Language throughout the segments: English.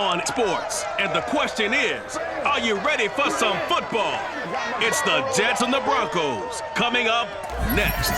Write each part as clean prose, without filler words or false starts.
on sports. And the question is, are you ready for some football? It's the Jets and the Broncos coming up next.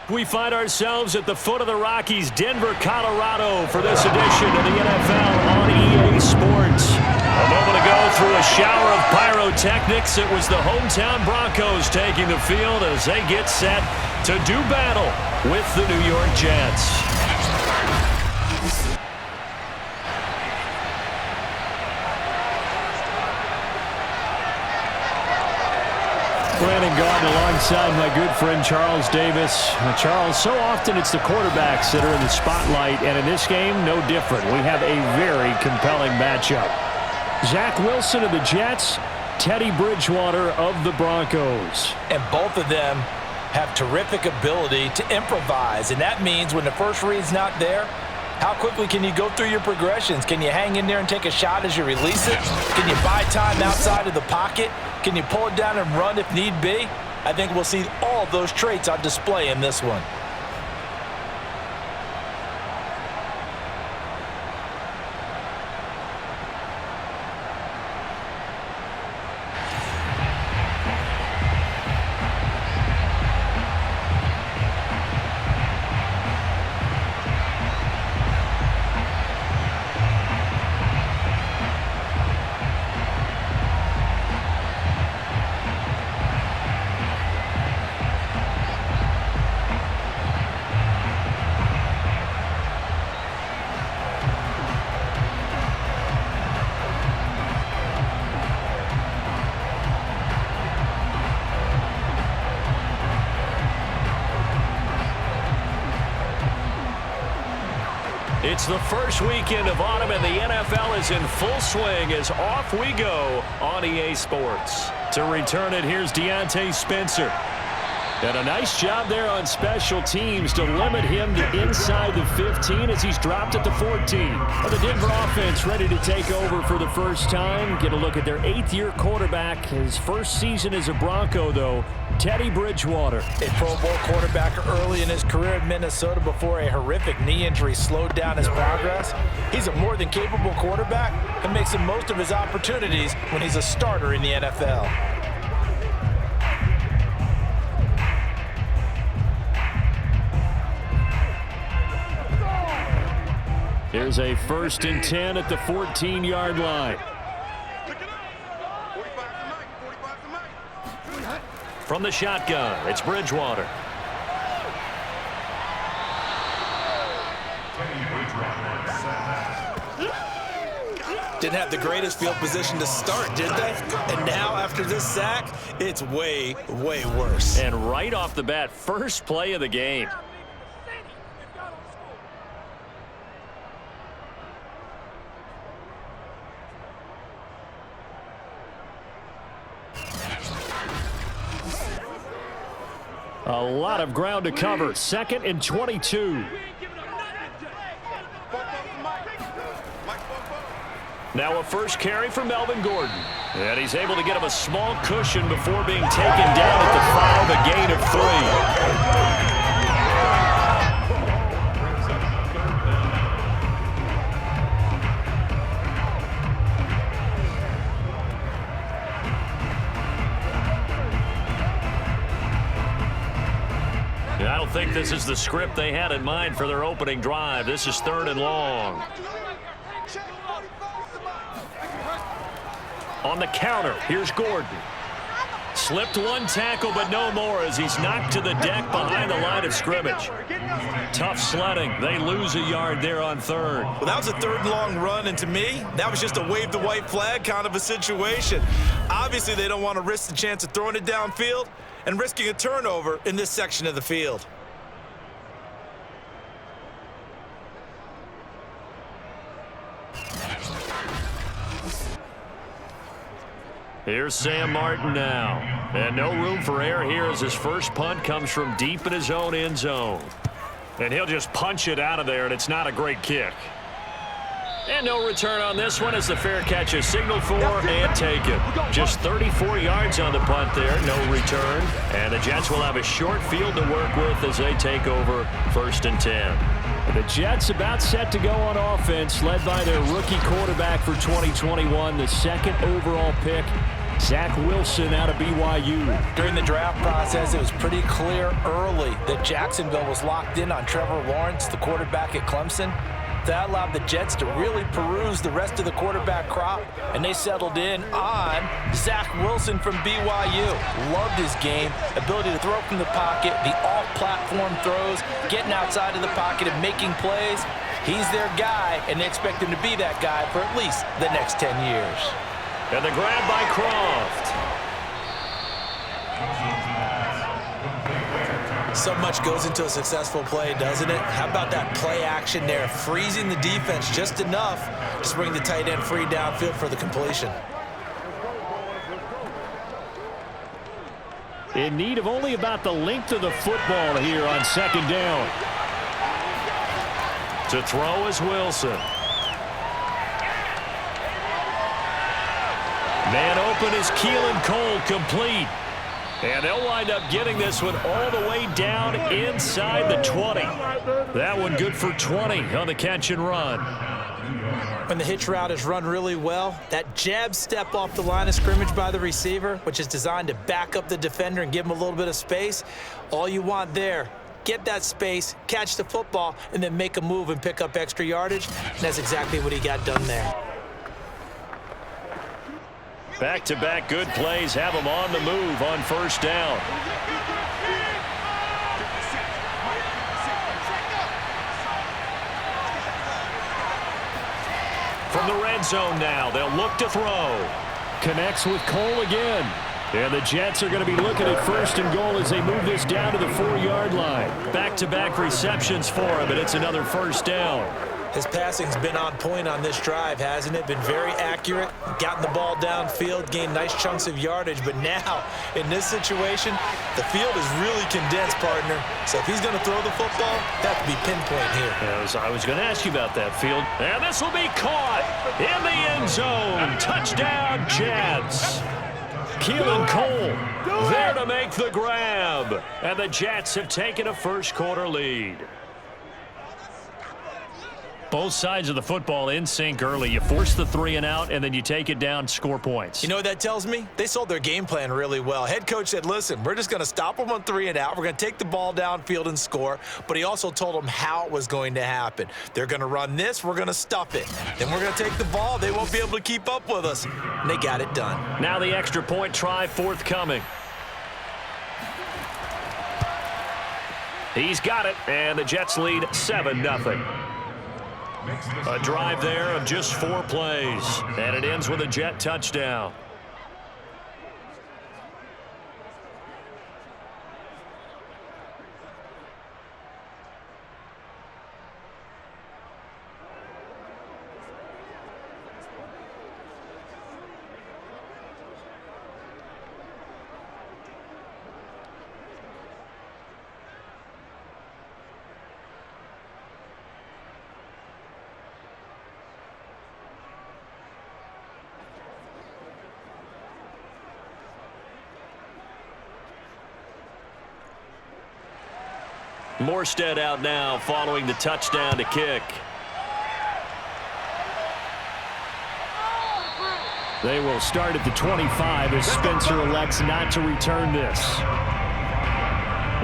We find ourselves at the foot of the Rockies, Denver, Colorado, for this edition of the NFL on EA Sports. A moment ago, through a shower of pyrotechnics, it was the hometown Broncos taking the field as they get set to do battle with the New York Jets. Brandon Gaudin alongside my good friend Charles Davis. Charles, so often it's the quarterbacks that are in the spotlight, and in this game, no different. We have a very compelling matchup. Zach Wilson of the Jets, Teddy Bridgewater of the Broncos. And both of them have terrific ability to improvise, and that means when the first read's not there, how quickly can you go through your progressions? Can you hang in there and take a shot as you release it? Can you buy time outside of the pocket? Can you pull it down and run if need be? I think we'll see all of those traits on display in this one. It's the first weekend of autumn, and the NFL is in full swing as off we go on EA Sports. To return it, here's Deontay Spencer. And a nice job there on special teams to limit him to inside the 15 as he's dropped at the 14. The Denver offense ready to take over for the first time. Get a look at their 8th-year quarterback. His first season as a Bronco, though, Teddy Bridgewater. A Pro Bowl quarterback early in his career in Minnesota before a horrific knee injury slowed down his progress. He's a more than capable quarterback and makes the most of his opportunities when he's a starter in the NFL. Here's a 1st and 10 at the 14-yard line. From the shotgun, it's Bridgewater. Didn't have the greatest field position to start, did they? And now, after this sack, it's way, way worse. And right off the bat, first play of the game. A lot of ground to cover. 2nd and 22. Now a first carry for Melvin Gordon. And he's able to get him a small cushion before being taken down at the 5, a gain of 3. I don't think this is the script they had in mind for their opening drive. This is 3rd and long. On the counter, here's Gordon. Slipped one tackle, but no more as he's knocked to the deck behind the line of scrimmage. Tough sledding. They lose a yard there on 3rd. Well, that was a 3rd and long run, and to me, that was just a wave the white flag kind of a situation. Obviously, they don't want to risk the chance of throwing it downfield and risking a turnover in this section of the field. Here's Sam Martin now. And no room for error here as his first punt comes from deep in his own end zone. And he'll just punch it out of there, and it's not a great kick. And no return on this one as the fair catch is signaled for and taken. Just 34 yards on the punt there, no return. And the Jets will have a short field to work with as they take over 1st and 10. The Jets about set to go on offense, led by their rookie quarterback for 2021, the 2nd overall pick, Zach Wilson out of BYU. During the draft process, it was pretty clear early that Jacksonville was locked in on Trevor Lawrence, the quarterback at Clemson. That allowed the Jets to really peruse the rest of the quarterback crop, and they settled in on Zach Wilson from BYU. Loved his game, ability to throw from the pocket, the off-platform throws, getting outside of the pocket and making plays. He's their guy, and they expect him to be that guy for at least the next 10 years. And the grab by Croft. So much goes into a successful play, doesn't it? How about that play action there, freezing the defense just enough to bring the tight end free downfield for the completion. In need of only about the length of the football here on 2nd down. To throw is Wilson. Man open is Keelan Cole, complete. And they'll wind up getting this one all the way down inside the 20. That one good for 20 on the catch and run. When the hitch route is run really well, that jab step off the line of scrimmage by the receiver, which is designed to back up the defender and give him a little bit of space, all you want there, get that space, catch the football, and then make a move and pick up extra yardage. And that's exactly what he got done there. Back-to-back good plays have them on the move on 1st down. From the red zone now, they'll look to throw. Connects with Cole again. And the Jets are going to be looking at 1st and goal as they move this down to the 4-yard line. Back-to-back receptions for him, and it's another 1st down. His passing's been on point on this drive, hasn't it? Been very accurate, gotten the ball downfield, gained nice chunks of yardage. But now, in this situation, the field is really condensed, partner. So if he's going to throw the football, that could be pinpoint here. I was going to ask you about that, Field. And this will be caught in the end zone. Touchdown, Jets. Keelan Cole there to make the grab. And the Jets have taken a 1st quarter lead. Both sides of the football in sync early. You force the 3 and out, and then you take it down, score points. You know what that tells me? They sold their game plan really well. Head coach said, listen, we're just going to stop them on 3 and out. We're going to take the ball downfield and score. But he also told them how it was going to happen. They're going to run this. We're going to stuff it. Then we're going to take the ball. They won't be able to keep up with us. And they got it done. Now the extra point try forthcoming. He's got it, and the Jets lead 7-0. A drive there of just 4 plays, and it ends with a Jet touchdown. Morstead out now following the touchdown to kick. They will start at the 25 as Spencer elects not to return this.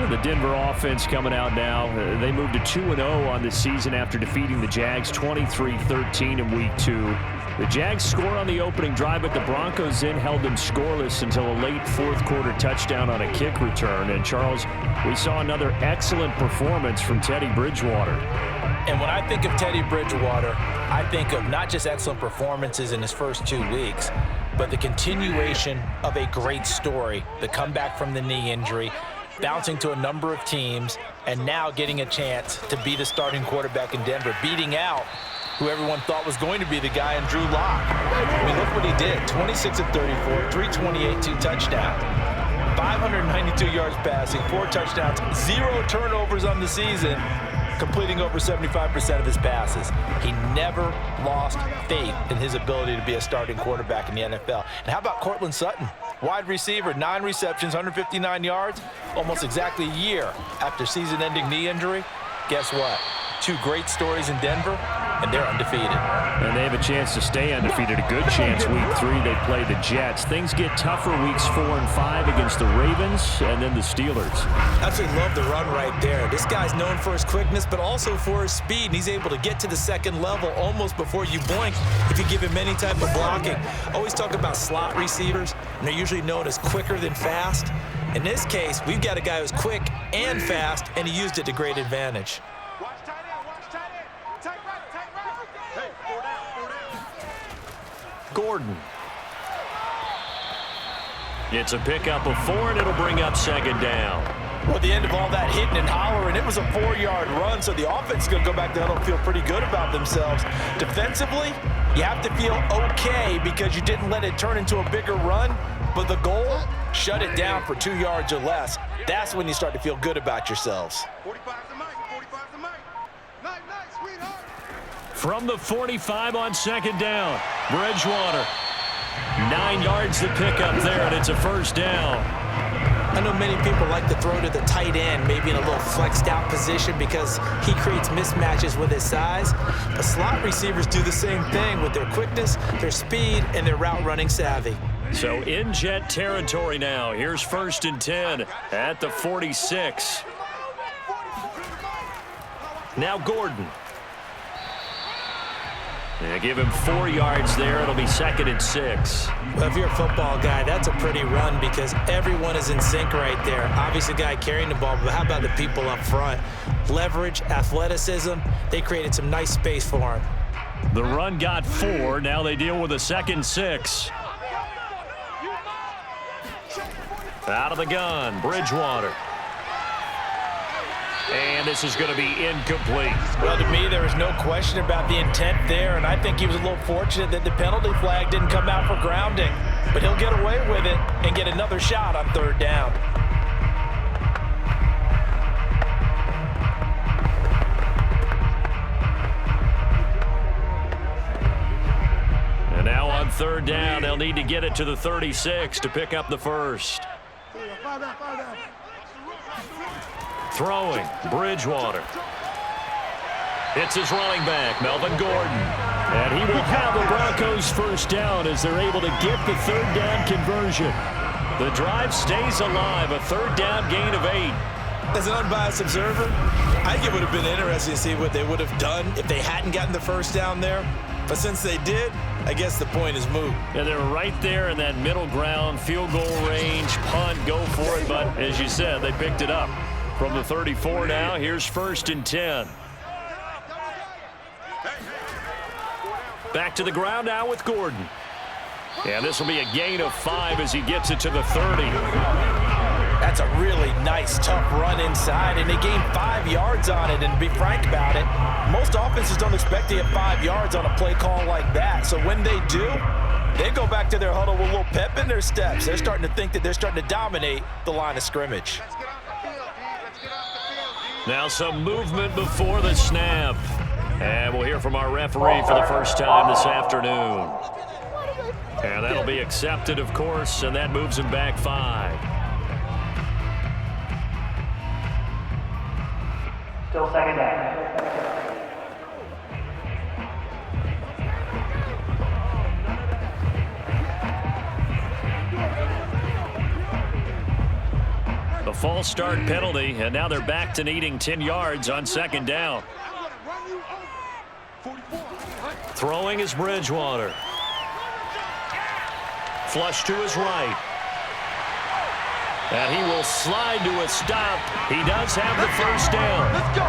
The Denver offense coming out now. They moved to 2-0 on the season after defeating the Jags 23-13 in Week 2. The Jags score on the opening drive, but the Broncos then held them scoreless until a late 4th quarter touchdown on a kick return. And, Charles, we saw another excellent performance from Teddy Bridgewater. And when I think of Teddy Bridgewater, I think of not just excellent performances in his first 2 weeks, but the continuation of a great story, the comeback from the knee injury, bouncing to a number of teams, and now getting a chance to be the starting quarterback in Denver, beating out who everyone thought was going to be the guy in Drew Lock. I mean, look what he did. 26 of 34, 328, 2 touchdowns. 592 yards passing, 4 touchdowns, 0 turnovers on the season. completing over 75% of his passes. He never lost faith in his ability to be a starting quarterback in the NFL. And how about Cortland Sutton? Wide receiver, 9 receptions, 159 yards, almost exactly a year after season-ending knee injury. Guess what? 2 great stories in Denver, and they're undefeated. And they have a chance to stay undefeated. A good chance week 3. They play the Jets. Things get tougher weeks 4 and 5 against the Ravens and then the Steelers. Absolutely love the run right there. This guy's known for his quickness, but also for his speed. And he's able to get to the second level almost before you blink if you give him any type of blocking. Always talk about slot receivers, and they're usually known as quicker than fast. In this case, we've got a guy who's quick and fast, and he used it to great advantage. Gordon. It's a pickup of 4, and it'll bring up second down. Well, at the end of all that hitting and hollering, it was a 4-yard run, so the offense is going to go back to huddle and feel pretty good about themselves. Defensively, you have to feel okay because you didn't let it turn into a bigger run, but the goal, shut it down for 2 yards or less. That's when you start to feel good about yourselves. From the 45 on second down, Bridgewater. 9 yards to pick up there, and it's a first down. I know many people like to throw to the tight end, maybe in a little flexed out position because he creates mismatches with his size. But slot receivers do the same thing with their quickness, their speed, and their route running savvy. So in Jet territory now. Here's 1st and 10 at the 46. Now Gordon. They give him 4 yards there. It'll be 2nd and 6. Well, if you're a football guy, that's a pretty run because everyone is in sync right there. Obviously, the guy carrying the ball, but how about the people up front? Leverage, athleticism, they created some nice space for him. The run got 4. Now they deal with a 2nd and 6. Out of the gun, Bridgewater. And this is going to be incomplete. Well, to me, there was no question about the intent there, and I think he was a little fortunate that the penalty flag didn't come out for grounding. But he'll get away with it and get another shot on 3rd down. And now on 3rd down, they'll need to get it to the 36 to pick up the first. Throwing, Bridgewater. It's his running back, Melvin Gordon. And he will have the Broncos first down as they're able to get the 3rd down conversion. The drive stays alive, a 3rd down gain of 8. As an unbiased observer, I think it would have been interesting to see what they would have done if they hadn't gotten the first down there. But since they did, I guess the point is moot. Yeah, they're right there in that middle ground, field goal range, punt, go for it. But as you said, they picked it up. From the 34 now, here's 1st and 10. Back to the ground now with Gordon. And this will be a gain of 5 as he gets it to the 30. That's a really nice, tough run inside, and they gained 5 yards on it. And to be frank about it, most offenses don't expect to get 5 yards on a play call like that. So when they do, they go back to their huddle with a little pep in their steps. They're starting to think that they're starting to dominate the line of scrimmage. Now some movement before the snap. And we'll hear from our referee for the first time this afternoon. And that'll be accepted, of course, and that moves him back 5. Still 2nd down. A false start penalty, and now they're back to needing 10 yards on 2nd down. Throwing is Bridgewater. Flush to his right. And he will slide to a stop. He does have the first down.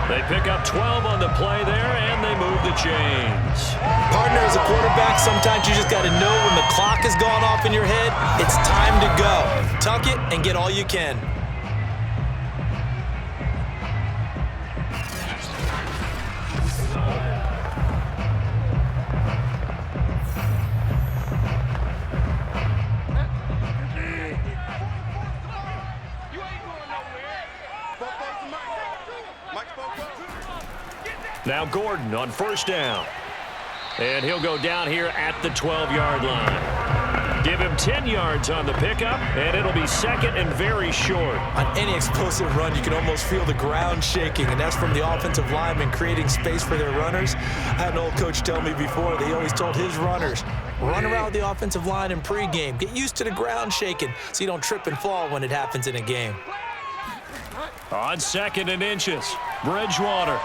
They pick up 12 on the play there, and they move the chains. Partner, as a quarterback, sometimes you just got to know when the clock has gone off in your head, it's time to go. Tuck it and get all you can. Now Gordon on first down. And he'll go down here at the 12-yard line. Give him 10 yards on the pickup, and it'll be second and very short. On any explosive run, you can almost feel the ground shaking, and that's from the offensive linemen creating space for their runners. I had an old coach tell me before, they always told his runners, run around the offensive line in pregame. Get used to the ground shaking so you don't trip and fall when it happens in a game. On second and inches, Bridgewater.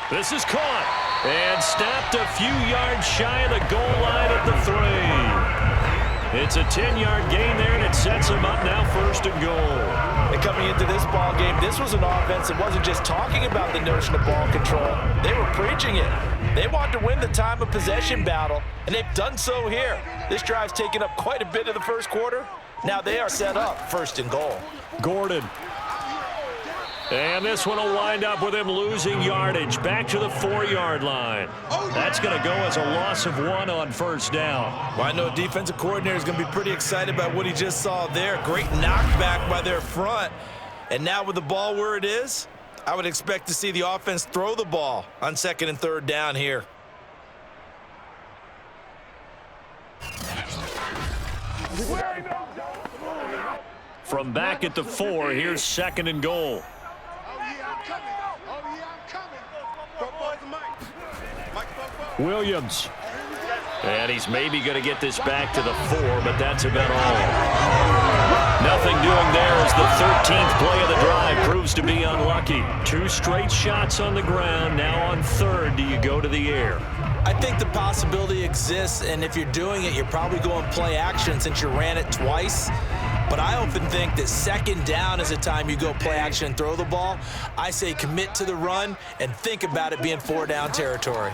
This is caught. And stopped a few yards shy of the goal line at the 3. It's a 10-yard gain there, and it sets them up now first and goal. And coming into this ball game, this was an offense that wasn't just talking about the notion of ball control. They were preaching it. They wanted to win the time of possession battle, and they've done so here. This drive's taken up quite a bit of the first quarter. Now they are set up first and goal. Gordon. And this one will wind up with him losing yardage back to the 4-yard line. That's going to go as a loss of 1 on first down. Well, I know defensive coordinator is going to be pretty excited about what he just saw there. Great knockback by their front. And now with the ball where it is, I would expect to see the offense throw the ball on second and third down here. From back at the 4, here's second and goal. Williams. And he's maybe going to get this back to the 4, but that's about all. Nothing doing there as the 13th play of the drive proves to be unlucky. 2 straight shots on the ground. Now on third, do you go to the air? I think the possibility exists, and if you're doing it, you're probably going play action since you ran it twice. But I often think that second down is the time you go play action and throw the ball. I say commit to the run and think about it being 4-down territory.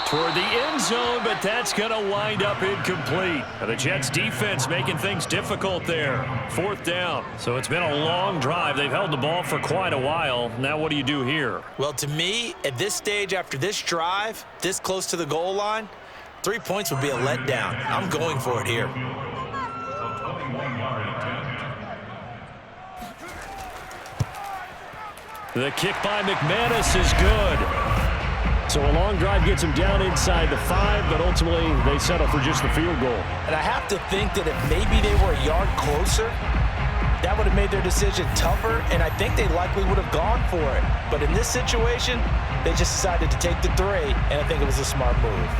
Toward the end zone, but that's going to wind up incomplete. The Jets defense making things difficult there. 4th down. So it's been a long drive. They've held the ball for quite a while. Now what do you do here? Well, to me, at this stage after this drive, this close to the goal line, 3 points would be a letdown. I'm going for it here. The kick by McManus is good. So a long drive gets him down inside the 5, but ultimately they settle for just the field goal. And I have to think that if maybe they were a yard closer, that would have made their decision tougher, and I think they likely would have gone for it. But in this situation, they just decided to take the 3, and I think it was a smart move.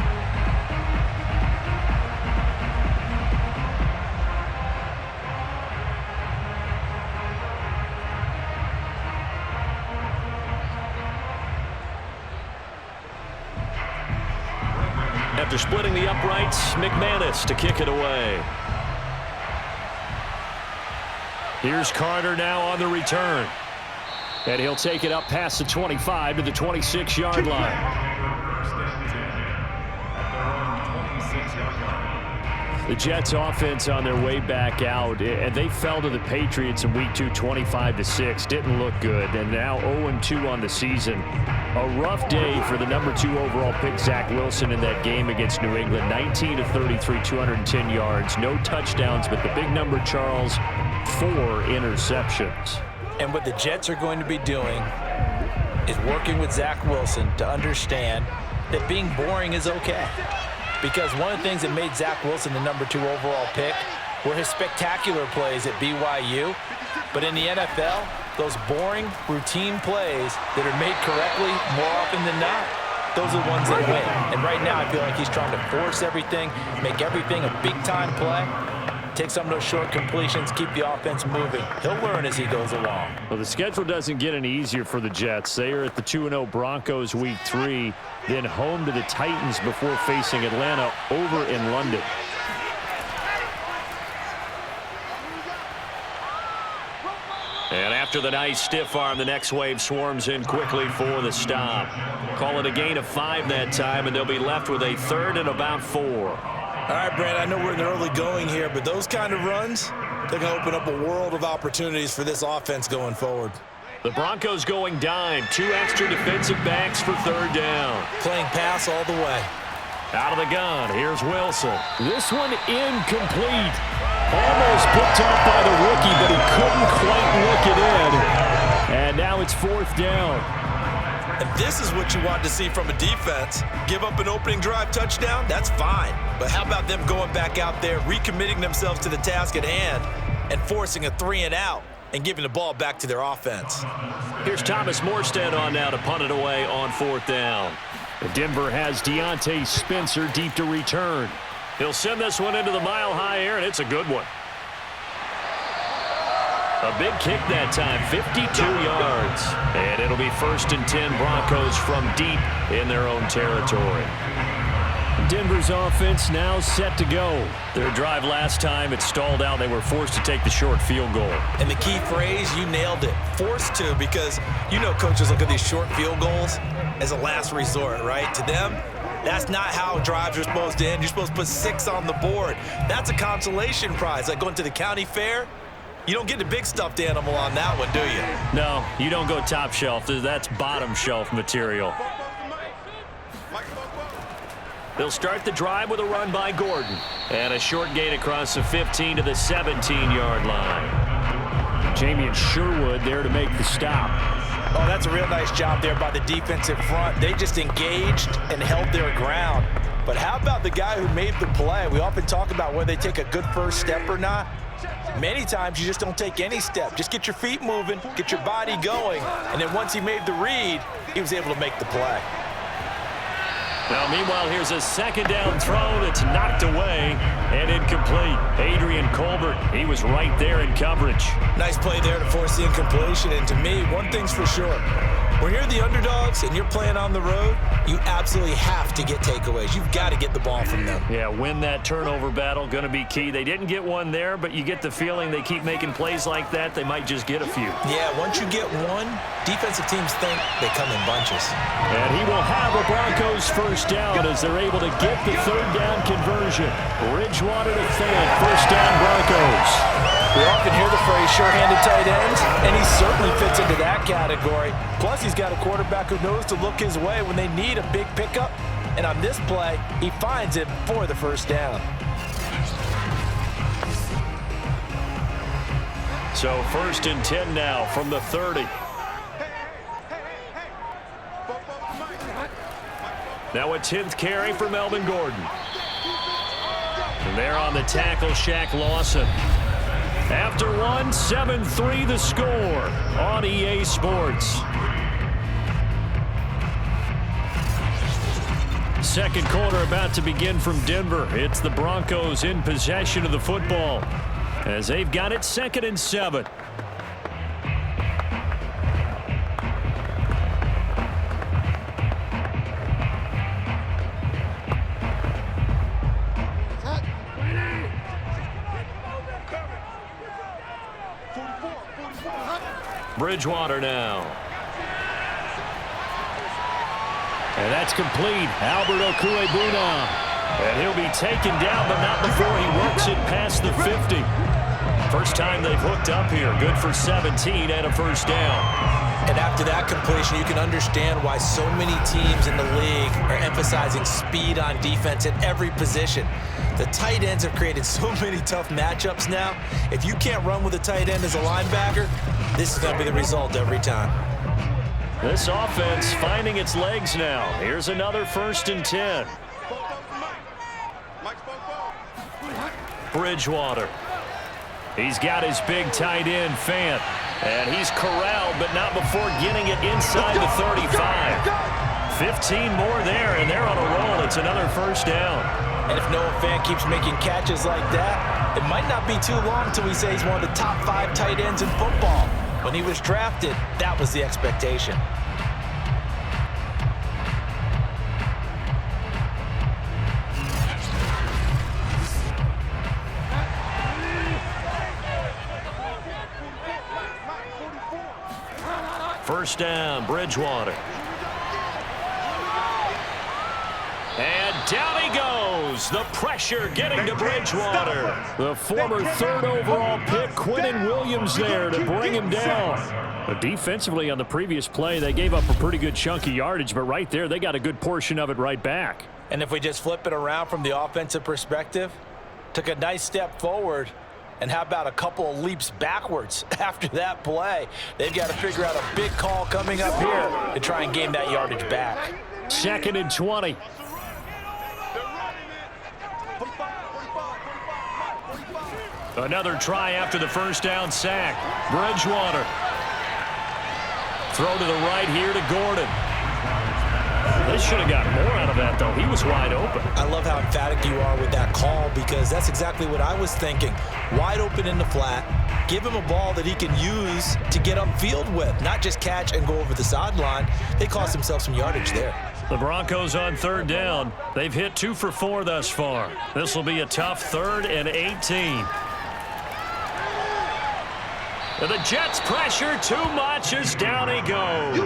After splitting the uprights, McManus to kick it away. Here's Carter now on the return. And he'll take it up past the 25 to the 26-yard line. The Jets offense on their way back out, and they fell to the Patriots in Week 2, 25-6. Didn't look good, and now 0-2 on the season. A rough day for the number 2 overall pick, Zach Wilson, in that game against New England. 19-33, 210 yards, no touchdowns, but the big number, Charles, 4 interceptions. And what the Jets are going to be doing is working with Zach Wilson to understand that being boring is okay. Because one of the things that made Zach Wilson the number 2 overall pick were his spectacular plays at BYU. But in the NFL, those boring, routine plays that are made correctly more often than not, those are the ones that win. And right now, I feel like he's trying to force everything, make everything a big-time play, take some of those short completions, keep the offense moving. He'll learn as he goes along. Well, the schedule doesn't get any easier for the Jets. They are at the 2-0 Broncos Week 3, then home to the Titans before facing Atlanta over in London. And after the nice stiff arm, the next wave swarms in quickly for the stop. Call it a gain of 5 that time, and they'll be left with a 3rd and about 4. All right, Brand, I know we're in the early going here, but those kind of runs, they're going to open up a world of opportunities for this offense going forward. The Broncos going dime. 2 extra defensive backs for 3rd down. Playing pass all the way. Out of the gun, here's Wilson. This one incomplete. Almost picked off by the rookie, but he couldn't quite look it in. And now it's 4th down. And this is what you want to see from a defense. Give up an opening drive touchdown, that's fine. But how about them going back out there, recommitting themselves to the task at hand, and forcing a 3-and-out and giving the ball back to their offense. Here's Thomas Morstead on now to punt it away on 4th down. Denver has Deontay Spencer deep to return. He'll send this one into the mile-high air, and it's a good one. A big kick that time, 52 yards. And it'll be 1st and 10 Broncos from deep in their own territory. Denver's offense now set to go. Their drive last time, it stalled out. They were forced to take the short field goal. And the key phrase, you nailed it. Forced to, because you know coaches look at these short field goals as a last resort, right? To them, that's not how drives are supposed to end. You're supposed to put 6 on the board. That's a consolation prize, like going to the county fair. You don't get the big stuffed animal on that one, do you? No, you don't go top shelf. That's bottom shelf material. They'll start the drive with a run by Gordon. And a short gain across the 15 to the 17-yard line. Jamie Sherwood there to make the stop. Oh, that's a real nice job there by the defensive front. They just engaged and held their ground. But how about the guy who made the play? We often talk about whether they take a good first step or not. Many times you just don't take any step. Just get your feet moving, get your body going, and then once he made the read, he was able to make the play. Now, meanwhile, here's a 2nd down throw that's knocked away and incomplete. Adrian Colbert, he was right there in coverage. Nice play there to force the incompletion, and to me, one thing's for sure. When you're the underdogs and you're playing on the road, you absolutely have to get takeaways. You've got to get the ball from them. Yeah, win that turnover battle, going to be key. They didn't get one there, but you get the feeling they keep making plays like that, they might just get a few. Yeah, once you get one, defensive teams think they come in bunches. And he will have a Broncos 1st down as they're able to get the 3rd down conversion. Bridgewater to Fant, 1st down Broncos. We often hear the phrase sure-handed tight ends, and he certainly fits into that category. Plus, he's got a quarterback who knows to look his way when they need a big pickup. And on this play, he finds it for the 1st down. So 1st and 10 now from the 30. Now a 10th carry for Melvin Gordon. And there on the tackle, Shaq Lawson. After one, 7-3 the score on EA Sports. 2nd quarter about to begin from Denver. It's the Broncos in possession of the football as they've got it 2nd and 7. Bridgewater now. And that's complete. Albert Okwuegbunam. And he'll be taken down, but not before he works it past the 50. First time they've hooked up here. Good for 17 and a 1st down. And after that completion, you can understand why so many teams in the league are emphasizing speed on defense at every position. The tight ends have created so many tough matchups now. If you can't run with a tight end as a linebacker, this is going to be the result every time. This offense finding its legs now. Here's another 1st and 10. Bridgewater. He's got his big tight end, Fant. And he's corralled, but not before getting it inside the 35. 15 more there, and they're on a roll. It's another 1st down. And if Noah Fant keeps making catches like that, it might not be too long until we say he's one of the top 5 tight ends in football. When he was drafted, that was the expectation. First down, Bridgewater. And down he goes. The pressure getting to Bridgewater. The former 3rd overall pick, Quinnen Williams, there to bring him down. But defensively on the previous play, they gave up a pretty good chunk of yardage, but right there, they got a good portion of it right back. And if we just flip it around from the offensive perspective, took a nice step forward And how about a couple of leaps backwards after that play? They've got to figure out a big call coming up here to try and gain that yardage back. 2nd and 20. Another try after the first down sack. Bridgewater. Throw to the right here to Gordon. They should have gotten more out of that, though. He was wide open. I love how emphatic you are with that call because that's exactly what I was thinking. Wide open in the flat. Give him a ball that he can use to get upfield with, not just catch and go over the sideline. They cost themselves some yardage there. The Broncos on 3rd down. They've hit 2 for 4 thus far. This will be a tough 3rd and 18. The Jets pressure too much as down he goes.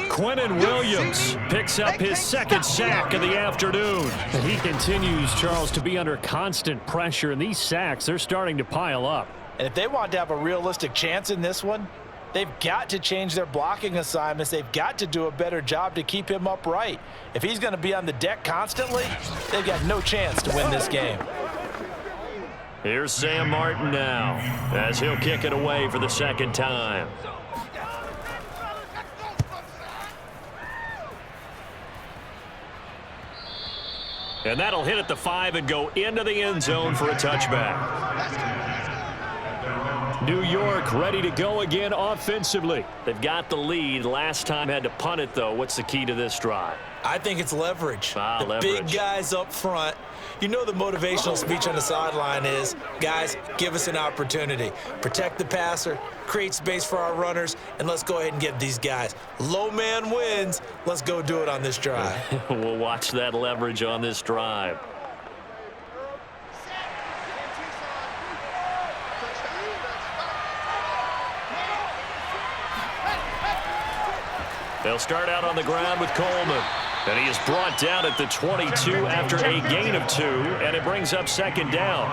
Quinnen Williams picks up his 2nd sack of the afternoon. And he continues, Charles, to be under constant pressure, and these sacks, they're starting to pile up. And if they want to have a realistic chance in this one, they've got to change their blocking assignments. They've got to do a better job to keep him upright. If he's going to be on the deck constantly, they've got no chance to win this game. Here's Sam Martin now, as he'll kick it away for the 2nd time. And that'll hit at the 5 and go into the end zone for a touchback. New York ready to go again offensively. They've got the lead. Last time had to punt it, though. What's the key to this drive? I think it's leverage. Leverage. Big guys up front. You know the motivational speech on the sideline is, guys, give us an opportunity. Protect the passer, create space for our runners, and let's go ahead and get these guys. Low man wins. Let's go do it on this drive. We'll watch that leverage on this drive. They'll start out on the ground with Coleman. And he is brought down at the 22 after a gain of 2, and it brings up 2nd down.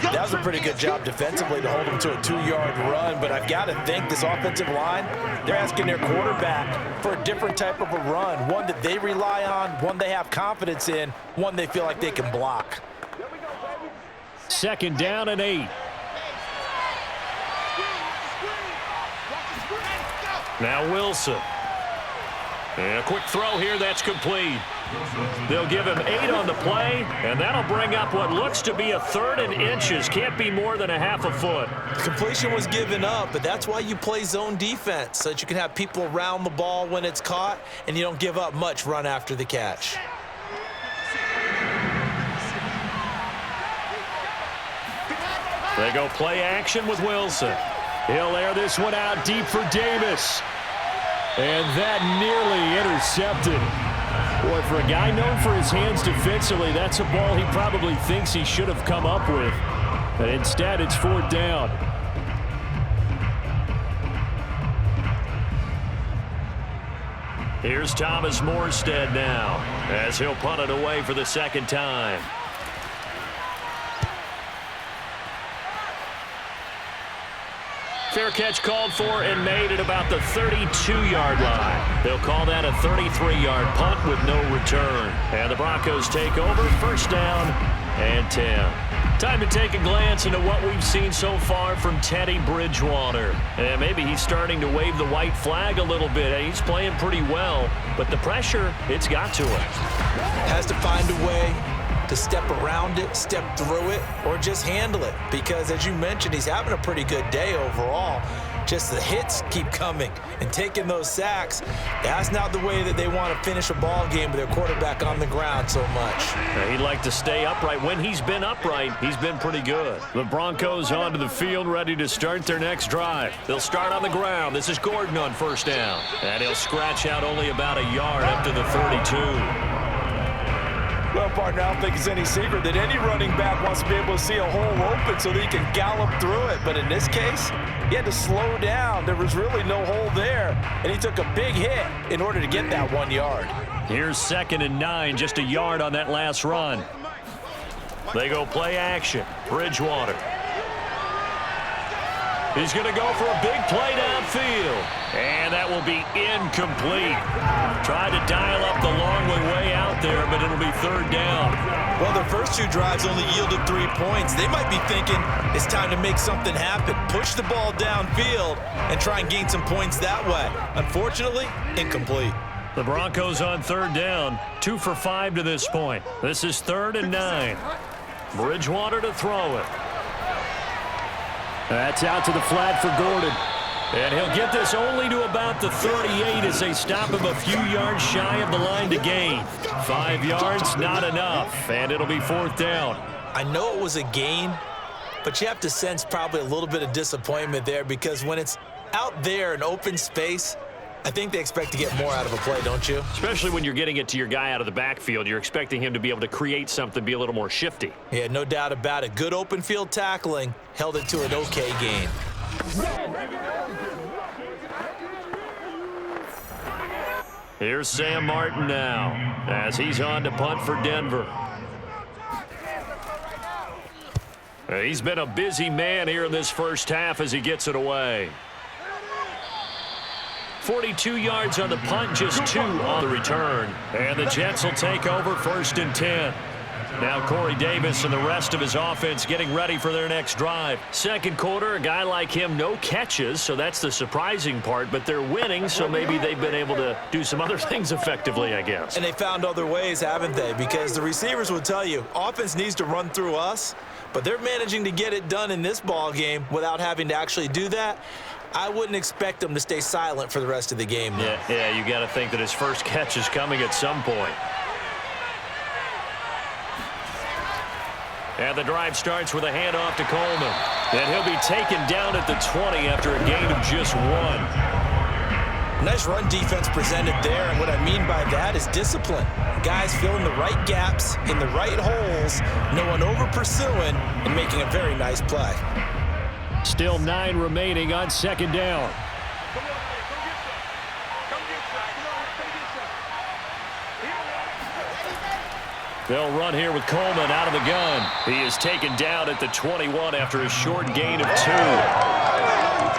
That was a pretty good job defensively to hold him to a 2-yard run, but I've got to think this offensive line, they're asking their quarterback for a different type of a run, one that they rely on, one they have confidence in, one they feel like they can block. 2nd down and 8. Now Wilson. And a quick throw here that's complete. They'll give him 8 on the play, and that'll bring up what looks to be a 3rd and inches. Can't be more than a half a foot. Completion was given up, but that's why you play zone defense, so that you can have people around the ball when it's caught, and you don't give up much run after the catch. They go play action with Wilson. He'll air this one out deep for Davis. And that nearly intercepted. Boy, for a guy known for his hands defensively, that's a ball he probably thinks he should have come up with. But instead, it's 4th down. Here's Thomas Morstead now, as he'll punt it away for the 2nd time. Fair catch called for and made at about the 32-yard line. They'll call that a 33-yard punt with no return. And the Broncos take over, 1st down and 10. Time to take a glance into what we've seen so far from Teddy Bridgewater. And maybe he's starting to wave the white flag a little bit. He's playing pretty well, but the pressure, it's got to him. Has to find a way to step around it, step through it, or just handle it. Because as you mentioned, he's having a pretty good day overall. Just the hits keep coming and taking those sacks. That's not the way that they want to finish a ball game with their quarterback on the ground so much. He'd like to stay upright. When he's been upright, he's been pretty good. The Broncos onto the field, ready to start their next drive. They'll start on the ground. This is Gordon on 1st down. And he'll scratch out only about a yard up to the 32. Well, partner, I don't think it's any secret that any running back wants to be able to see a hole open so that he can gallop through it. But in this case, he had to slow down. There was really no hole there, and he took a big hit in order to get that 1 yard. Here's 2nd and 9, just a yard on that last run. They go play action. Bridgewater. He's going to go for a big play downfield. And that will be incomplete. Tried to dial up the long way out there, but it'll be third down. Well, their first two drives only yielded 3 points. They might be thinking it's time to make something happen. Push the ball downfield and try and gain some points that way. Unfortunately, incomplete. The Broncos on third down, 2 for 5 to this point. This is 3rd and 9. Bridgewater to throw it. That's out to the flat for Gordon. And he'll get this only to about the 38 as they stop him a few yards shy of the line to gain. 5 yards, not enough, and it'll be 4th down. I know it was a gain, but you have to sense probably a little bit of disappointment there because when it's out there in open space, I think they expect to get more out of a play, don't you? Especially when you're getting it to your guy out of the backfield. You're expecting him to be able to create something, be a little more shifty. Yeah, no doubt about it. Good open field tackling held it to an okay gain. Here's Sam Martin now as he's on to punt for Denver. He's been a busy man here in this first half as he gets it away. 42 yards on the punt, just 2 on the return. And the Jets will take over 1st and 10. Now Corey Davis and the rest of his offense getting ready for their next drive. Second quarter, a guy like him, no catches, so that's the surprising part. But they're winning, so maybe they've been able to do some other things effectively, I guess. And they found other ways, haven't they? Because the receivers will tell you, offense needs to run through us, but they're managing to get it done in this ball game without having to actually do that. I wouldn't expect them to stay silent for the rest of the game, though. Yeah, you got to think that his first catch is coming at some point. And the drive starts with a handoff to Coleman. And he'll be taken down at the 20 after a gain of just 1. Nice run defense presented there, and what I mean by that is discipline. Guys filling the right gaps in the right holes, no one over-pursuing, and making a very nice play. Still 9 remaining on 2nd down. They'll run here with Coleman out of the gun. He is taken down at the 21 after a short gain of 2.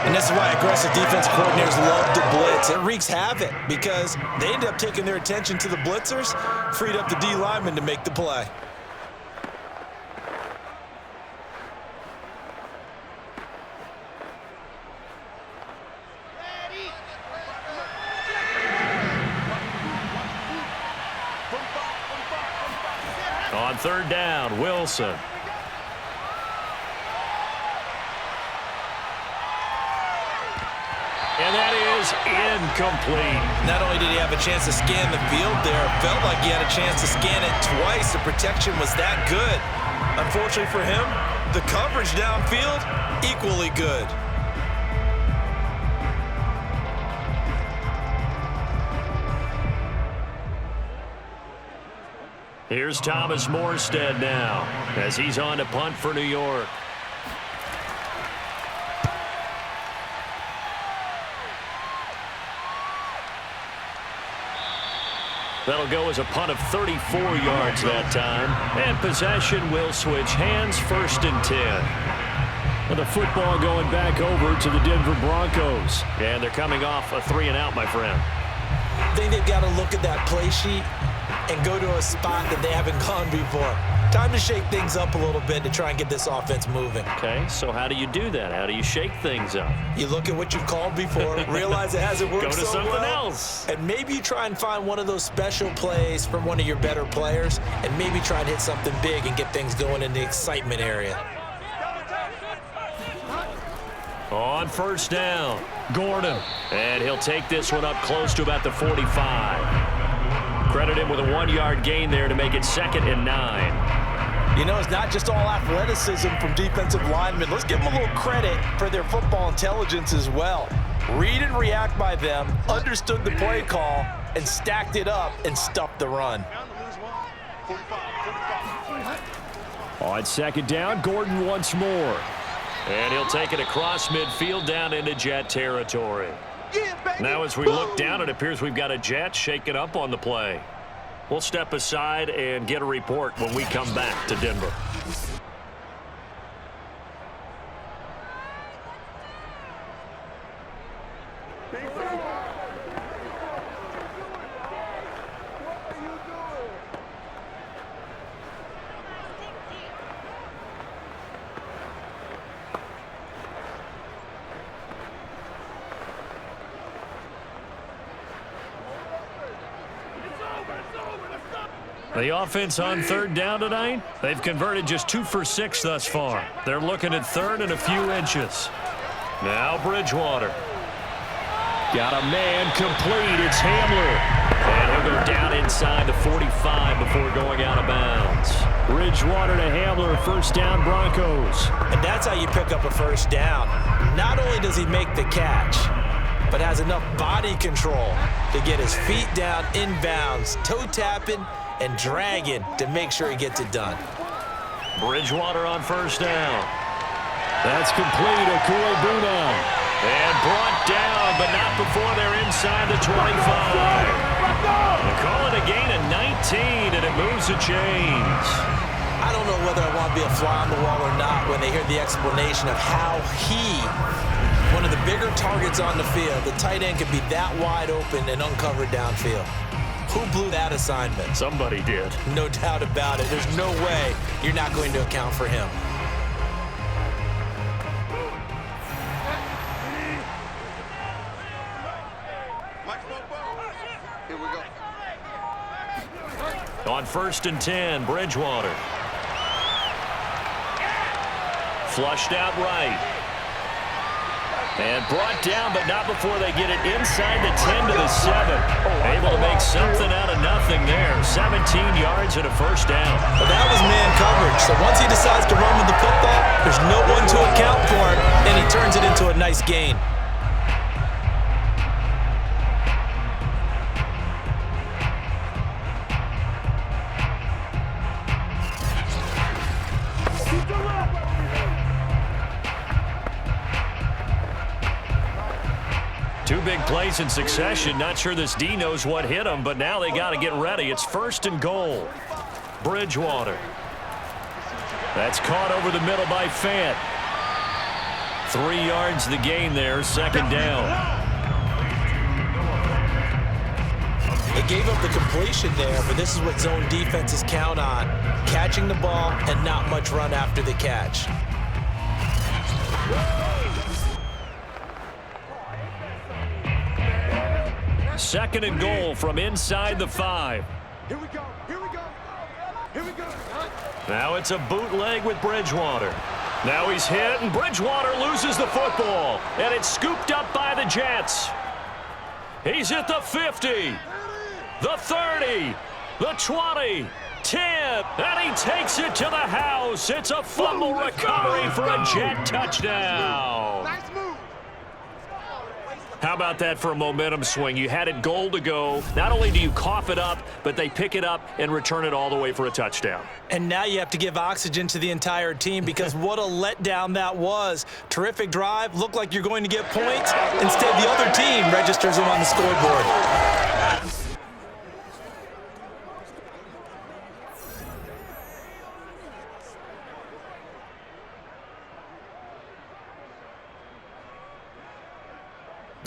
And this is why aggressive defense coordinators love to blitz. It wreaks havoc because they end up taking their attention to the blitzers, freed up the D lineman to make the play. On 3rd down, Wilson. And that is incomplete. Not only did he have a chance to scan the field there, it felt like he had a chance to scan it twice. The protection was that good. Unfortunately for him, the coverage downfield, equally good. Here's Thomas Morstead now as he's on to punt for New York. That'll go as a punt of 34 yards that time. And possession will switch hands, 1st and 10. And the football going back over to the Denver Broncos. And they're coming off a 3-and-out, my friend. I think they've got to look at that play sheet and go to a spot that they haven't gone before. Time to shake things up a little bit to try and get this offense moving. Okay, so how do you do that? How do you shake things up? You look at what you've called before, realize it hasn't worked Go to so something well, else. and maybe you try and find one of those special plays from one of your better players, and maybe try and hit something big and get things going in the excitement area. On 1st down, Gordon. And he'll take this one up close to about the 45. Credit him with a 1-yard gain there to make it 2nd and 9. You know, it's not just all athleticism from defensive linemen. Let's give them a little credit for their football intelligence as well. Read and react by them, understood the play call, and stacked it up and stuffed the run. On 2nd down, Gordon once more. And he'll take it across midfield down into Jet territory. Now as we look down, it appears we've got a Jet shaking up on the play. We'll step aside and get a report when we come back to Denver. The offense on third down tonight, they've converted just 2 for 6 thus far. They're looking at third and a few inches. Now Bridgewater. Got a man complete. It's Hamler. And he'll go down inside the 45 before going out of bounds. Bridgewater to Hamler, first down Broncos. And that's how you pick up a first down. Not only does he make the catch, but has enough body control to get his feet down inbounds, toe tapping and dragging to make sure he gets it done. Bridgewater on first down. That's complete. Okuebuna. And brought down, but not before they're inside the 25. They call it a gain of 19, and it moves the chains. I don't know whether I want to be a fly on the wall or not when they hear the explanation of how one of the bigger targets on the field, the tight end could be that wide open and uncovered downfield. Who blew that assignment? Somebody did. No doubt about it. There's no way you're not going to account for him. Here we go. On first and 10, Bridgewater. Flushed out right. And brought down, but not before they get it inside the 10 to the 7. Able to make something out of nothing there. 17 yards and a first down. Well, that was man coverage. So once he decides to run with the football, there's no one to account for him, and he turns it into a nice gain. Two big plays in succession. Not sure this D knows what hit him, but now they got to get ready. It's first and goal. Bridgewater. That's caught over the middle by Fant. 3 yards the gain there, second down. They gave up the completion there, but this is what zone defenses count on. Catching the ball and not much run after the catch. Second and goal from inside the 5. Here we go. Here we go. Here we go. Now it's a bootleg with Bridgewater. Now he's hit, and Bridgewater loses the football. And it's scooped up by the Jets. He's at the 50, the 30, the 20, 10, and he takes it to the house. It's a fumble recovery for a Jet touchdown. Nice move. How about that for a momentum swing? You had it goal to go. Not only do you cough it up, but they pick it up and return it all the way for a touchdown. And now you have to give oxygen to the entire team because what a letdown that was. Terrific drive. Looked like you're going to get points. Instead, the other team registers them on the scoreboard.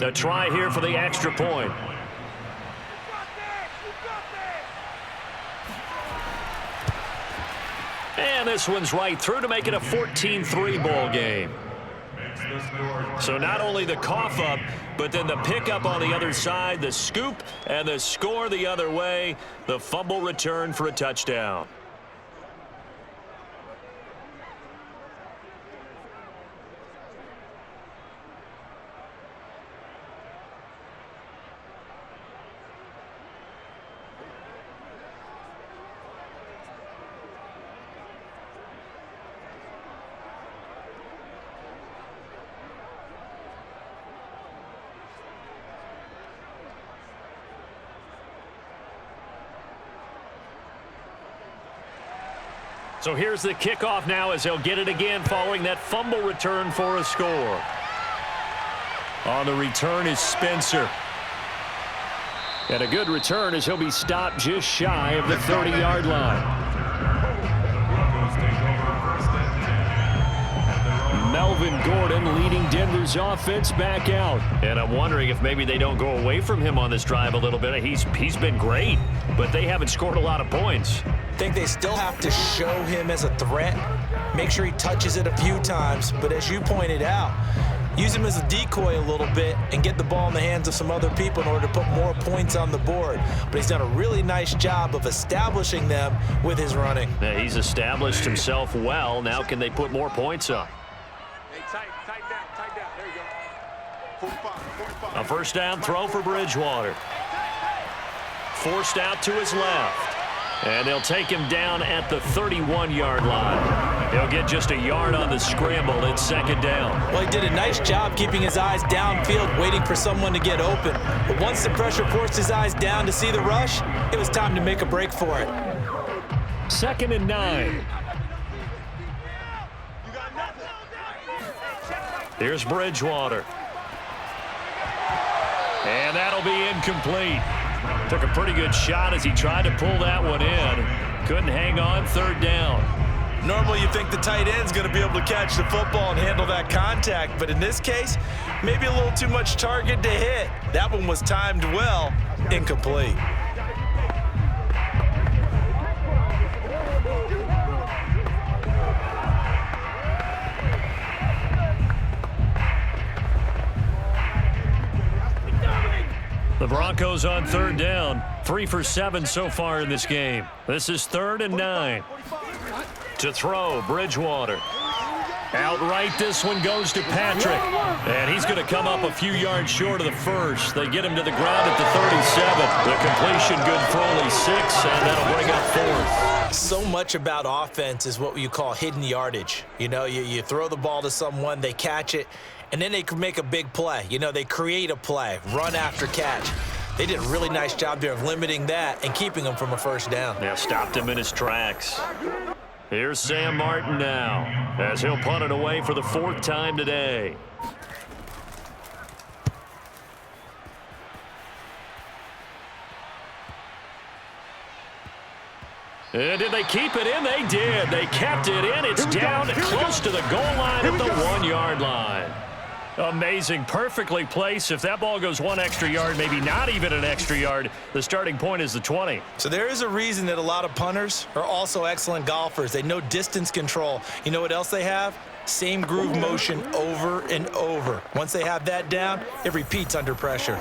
A try here for the extra point. And this one's right through to make it a 14-3 ball game. So not only the cough up, but then the pickup on the other side, the scoop, and the score the other way. The fumble return for a touchdown. So here's the kickoff now as they'll get it again following that fumble return for a score. On the return is Spencer. And a good return as he'll be stopped just shy of the 30-yard line. Melvin Melvin Gordon leading Denver's offense back out. And I'm wondering if maybe they don't go away from him on this drive a little bit. He's been great, but they haven't scored a lot of points. I think they still have to show him as a threat, make sure he touches it a few times, but as you pointed out, use him as a decoy a little bit and get the ball in the hands of some other people in order to put more points on the board. But he's done a really nice job of establishing them with his running. Yeah, he's established himself well. Now can they put more points up? Hey, tight down. There you go. 45. A first down throw for Bridgewater. Forced out to his left. And they'll take him down at the 31-yard line. He'll get just a yard on the scramble. It's second down. Well, he did a nice job keeping his eyes downfield, waiting for someone to get open. But once the pressure forced his eyes down to see the rush, it was time to make a break for it. 2nd and 9. Here's Bridgewater. And that'll be incomplete. Took a pretty good shot as he tried to pull that one in. Couldn't hang on, 3rd down. Normally you think the tight end's going to be able to catch the football and handle that contact, but in this case, maybe a little too much target to hit. That one was timed well, incomplete. The Broncos on 3rd down. 3 for 7 so far in this game. This is 3rd and 9. To throw, Bridgewater. Outright, this one goes to Patrick. And he's going to come up a few yards short of the first. They get him to the ground at the 37. The completion good for only 6, and that'll bring up 4th. So much about offense is what you call hidden yardage. You know, you throw the ball to someone, they catch it, and then they can make a big play. You know, they create a play, run after catch. They did a really nice job there of limiting that and keeping him from a first down. Now stopped him in his tracks. Here's Sam Martin now, as he'll punt it away for the 4th time today. And did they keep it in? They did. They kept it in. It's down close to the goal line at the 1-yard line. Amazing. Perfectly placed. If that ball goes 1 extra yard, maybe not even an extra yard, the starting point is the 20. So there is a reason that a lot of punters are also excellent golfers. They know distance control. You know what else they have? Same groove motion over and over. Once they have that down, it repeats under pressure.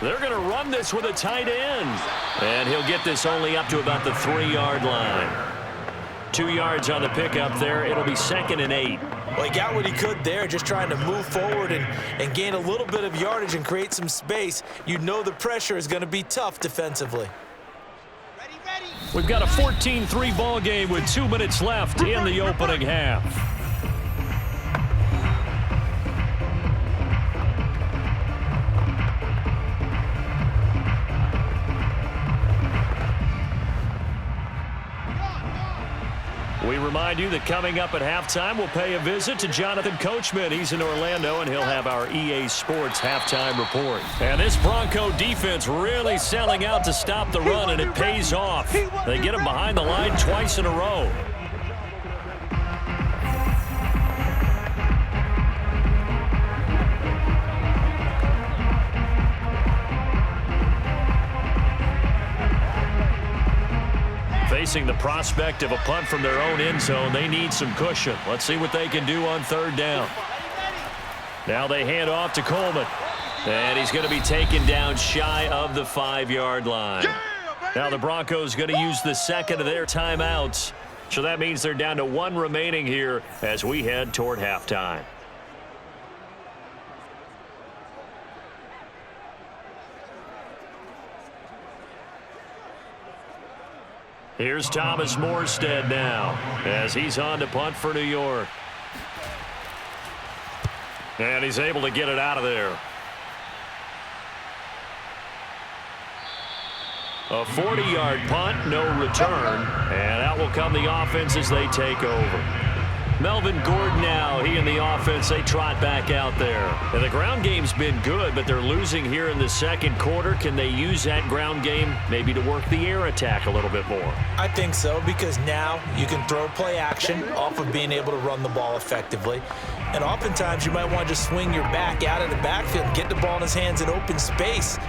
They're going to run this with a tight end. And he'll get this only up to about the 3-yard line. 2 yards on the pickup there. It'll be 2nd and 8. Well, he got what he could there, just trying to move forward and gain a little bit of yardage and create some space. You know the pressure is going to be tough defensively. We've got a 14-3 ball game with 2 minutes left in the opening half. We remind you that coming up at halftime, we'll pay a visit to Jonathan Coachman. He's in Orlando, and he'll have our EA Sports halftime report. And this Bronco defense really selling out to stop the run, and it pays off. They get him behind the line twice in a row. Facing the prospect of a punt from their own end zone, they need some cushion. Let's see what they can do on 3rd down. Now they hand off to Coleman. And he's going to be taken down shy of the 5-yard line. Now the Broncos going to use the 2nd of their timeouts. So that means they're down to 1 remaining here as we head toward halftime. Here's Thomas Morstead now as he's on to punt for New York. And he's able to get it out of there. A 40-yard punt, no return. And out will come the offense as they take over. Melvin Gordon now, he and the offense, they trot back out there. And the ground game's been good, but they're losing here in the second quarter. Can they use that ground game maybe to work the air attack a little bit more? I think so, because now you can throw play action off of being able to run the ball effectively. And oftentimes you might want to just swing your back out of the backfield, get the ball in his hands in open space,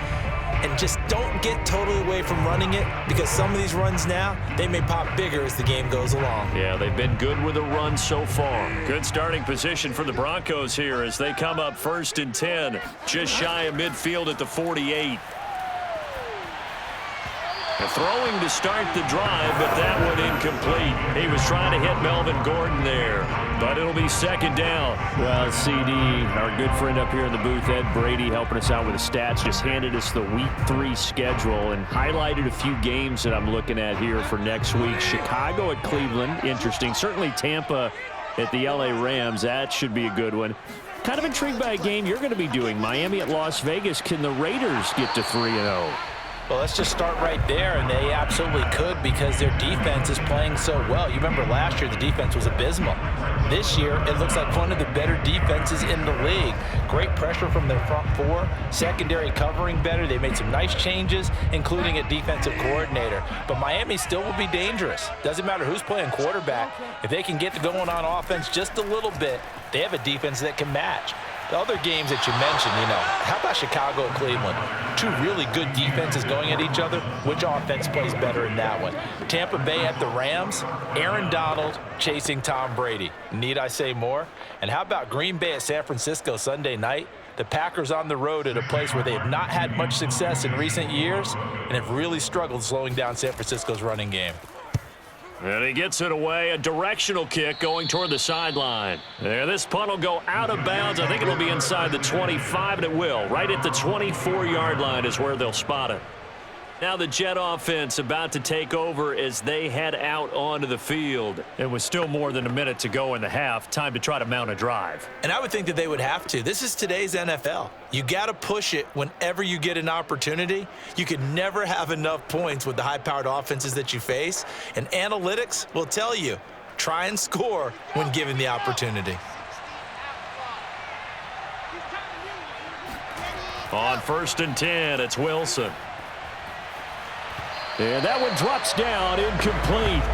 and just don't get totally away from running it, because some of these runs now, they may pop bigger as the game goes along. Yeah, they've been good with a run so far. Good starting position for the Broncos here as they come up 1st and 10, just shy of midfield at the 48. Throwing to start the drive, but that one incomplete. He was trying to hit Melvin Gordon there, but it'll be 2nd down. Well, CD, our good friend up here in the booth, Ed Brady, helping us out with the stats, just handed us the Week 3 schedule and highlighted a few games that I'm looking at here for next week. Chicago at Cleveland, interesting. Certainly Tampa at the LA Rams, that should be a good one. Kind of intrigued by a game you're going to be doing. Miami at Las Vegas. Can the Raiders get to 3-0? Well, let's just start right there, and they absolutely could, because their defense is playing so well. You remember last year the defense was abysmal. This year it looks like one of the better defenses in the league. Great pressure from their front four, secondary covering better. They made some nice changes, including a defensive coordinator. But Miami still will be dangerous. Doesn't matter who's playing quarterback. If they can get going on offense just a little bit, they have a defense that can match. The other games that you mentioned, how about Chicago and Cleveland? Two really good defenses going at each other. Which offense plays better in that one? Tampa Bay at the Rams, Aaron Donald chasing Tom Brady. Need I say more? And how about Green Bay at San Francisco Sunday night? The Packers on the road at a place where they have not had much success in recent years and have really struggled slowing down San Francisco's running game. And he gets it away, a directional kick going toward the sideline. There, this punt will go out of bounds. I think it'll be inside the 25, and it will. Right at the 24-yard line is where they'll spot it. Now the Jet offense about to take over as they head out onto the field. It was still more than a minute to go in the half. Time to try to mount a drive. And I would think that they would have to. This is today's NFL. You got to push it whenever you get an opportunity. You can never have enough points with the high-powered offenses that you face. And analytics will tell you, try and score when given the opportunity. On 1st and 10, it's Wilson. And that one drops down, incomplete.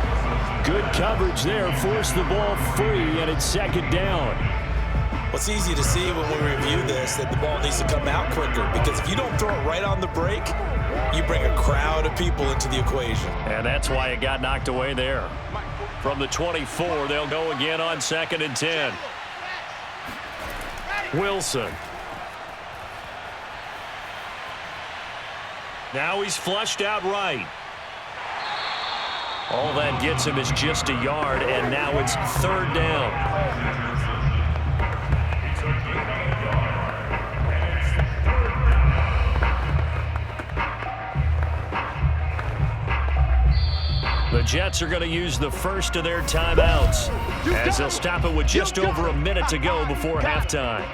Good coverage there, forced the ball free, and it's 2nd down. Well, it's easy to see when we review this that the ball needs to come out quicker, because if you don't throw it right on the break, you bring a crowd of people into the equation. And that's why it got knocked away there. From the 24, they'll go again on 2nd and 10. Wilson. Now he's flushed out right. All that gets him is just a yard, and now it's 3rd down. The Jets are going to use the first of their timeouts as they'll stop it with just over a minute to go before halftime.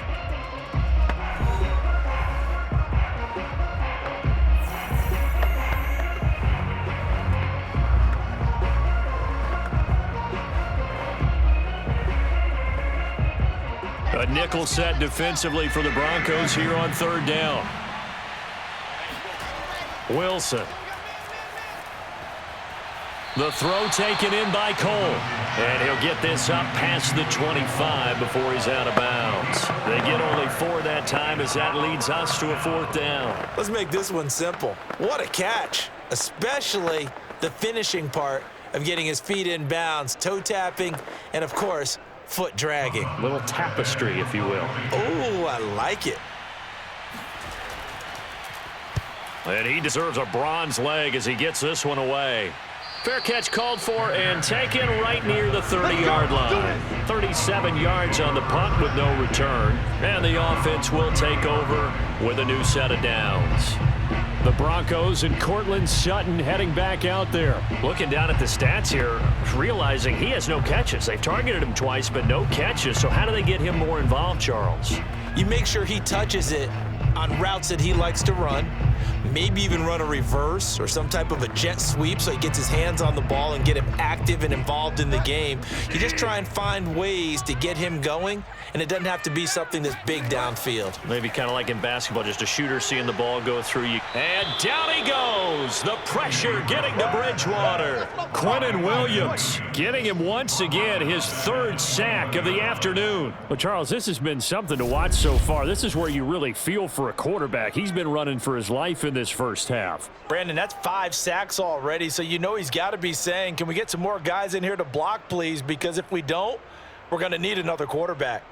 A nickel set defensively for the Broncos here on 3rd down. Wilson. The throw taken in by Cole. And he'll get this up past the 25 before he's out of bounds. They get only 4 that time as that leads us to a 4th down. Let's make this one simple. What a catch, especially the finishing part of getting his feet in bounds, toe tapping, and of course, foot dragging. Little tapestry, if you will. Oh, I like it. And he deserves a bronze leg as he gets this one away. Fair catch called for and taken right near the 30-yard line. 37 yards on the punt with no return. And the offense will take over with a new set of downs. The Broncos and Cortland Sutton heading back out there. Looking down at the stats here, realizing he has no catches. They've targeted him twice, but no catches. So how do they get him more involved, Charles? You make sure he touches it on routes that he likes to run. maybe even run a reverse or some type of a jet sweep so he gets his hands on the ball and get him active and involved in the game. You just try and find ways to get him going, and it doesn't have to be something that's big downfield. Maybe kind of like in basketball, just a shooter seeing the ball go through you. And down he goes. The pressure getting to Bridgewater. Quinnen Williams getting him once again his third sack of the afternoon. Well, Charles, this has been something to watch so far. This is where you really feel for a quarterback. He's been running for his life in this first half. Brandon, that's 5 sacks already, so you know he's got to be saying, can we get some more guys in here to block, please? Because if we don't, we're going to need another quarterback.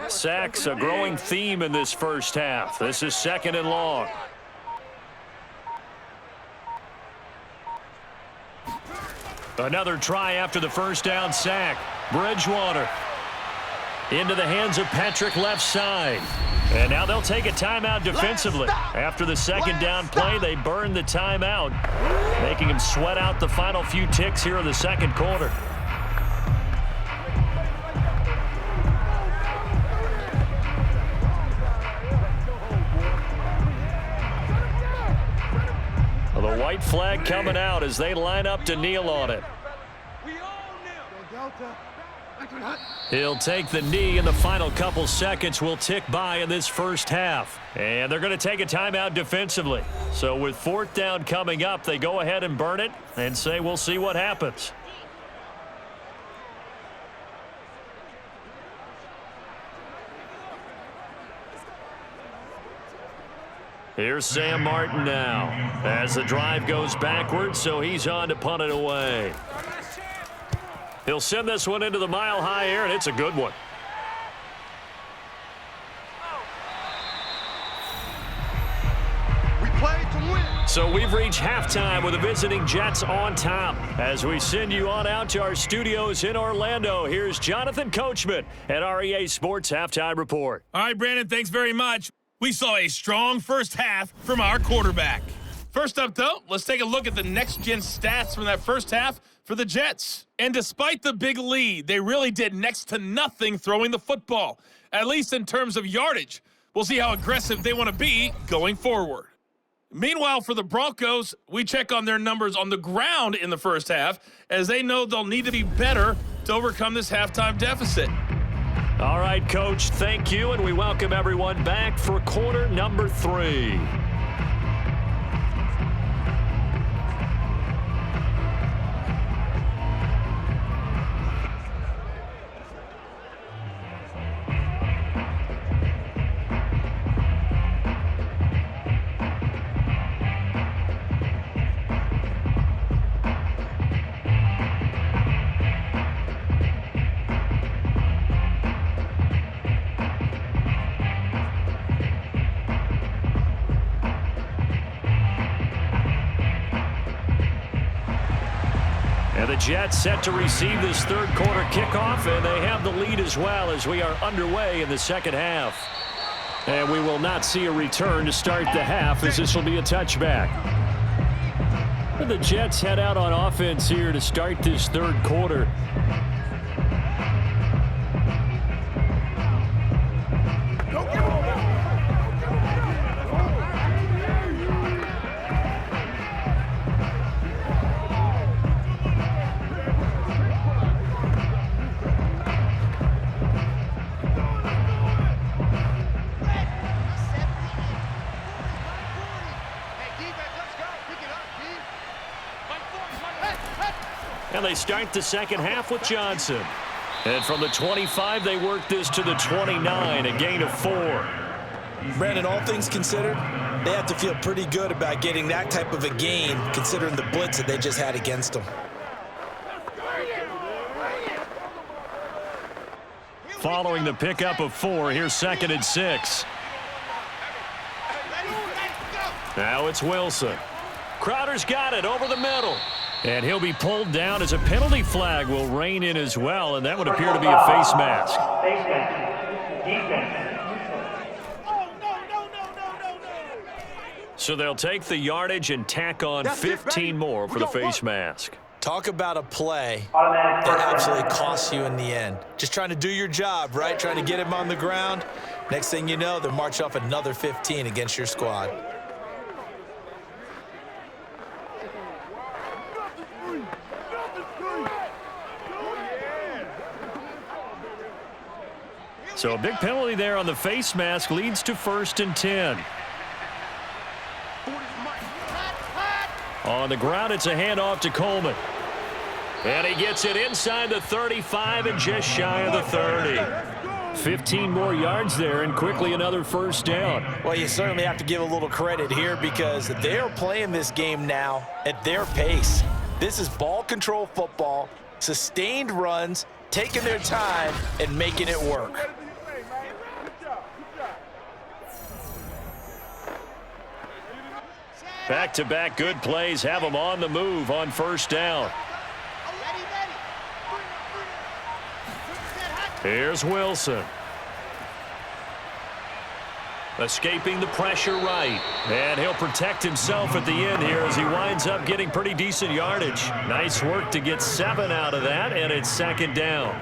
Sacks, a growing theme in this first half. This is 2nd and long. Another try after the first down sack. Bridgewater into the hands of Patrick left side. And now they'll take a timeout defensively. After the second down play, they burn the timeout, making him sweat out the final few ticks here in the second quarter. The white flag coming out as they line up to kneel on it. He'll take the knee, and the final couple seconds will tick by in this first half. And they're going to take a timeout defensively. So with 4th down coming up, they go ahead and burn it and say we'll see what happens. Here's Sam Martin now as the drive goes backwards, so he's on to punt it away. He'll send this one into the mile-high air, and it's a good one. We play to win. So we've reached halftime with the visiting Jets on top. As we send you on out to our studios in Orlando, here's Jonathan Coachman at REA Sports Halftime Report. All right, Brandon, thanks very much. We saw a strong first half from our quarterback. First up, though, let's take a look at the next-gen stats from that first half for the Jets. And despite the big lead, they really did next to nothing throwing the football, at least in terms of yardage. We'll see how aggressive they want to be going forward. Meanwhile, for the Broncos, we check on their numbers on the ground in the first half, as they know they'll need to be better to overcome this halftime deficit. All right, Coach, thank you, and we welcome everyone back for quarter number 3. The Jets set to receive this third quarter kickoff, and they have the lead as well as we are underway in the second half. And we will not see a return to start the half, as this will be a touchback. And the Jets head out on offense here to start this third quarter. And they start the second half with Johnson. And from the 25, they work this to the 29, a gain of 4. Brandon, all things considered, they have to feel pretty good about getting that type of a gain, considering the blitz that they just had against them. Following the pickup of 4, here's 2nd and 6. Now it's Wilson. Crowder's got it over the middle. And he'll be pulled down as a penalty flag will rein in as well, and that would appear to be a face mask. Face mask. Defense. So they'll take the yardage and tack on 15 more for the face mask. Talk about a play Automatic that first absolutely down. costs you in the end. Just trying to do your job, right? Trying to get him on the ground. Next thing you know, they're marching off another 15 against your squad. So a big penalty there on the face mask leads to 1st and 10. On the ground, it's a handoff to Coleman. And he gets it inside the 35 and just shy of the 30. 15 more yards there and quickly another 1st down. Well, you certainly have to give a little credit here because they're playing this game now at their pace. This is ball control football, sustained runs, taking their time and making it work. Back-to-back good plays have them on the move on 1st down. Here's Wilson. Escaping the pressure right. And he'll protect himself at the end here as he winds up getting pretty decent yardage. Nice work to get 7 out of that, and it's 2nd down.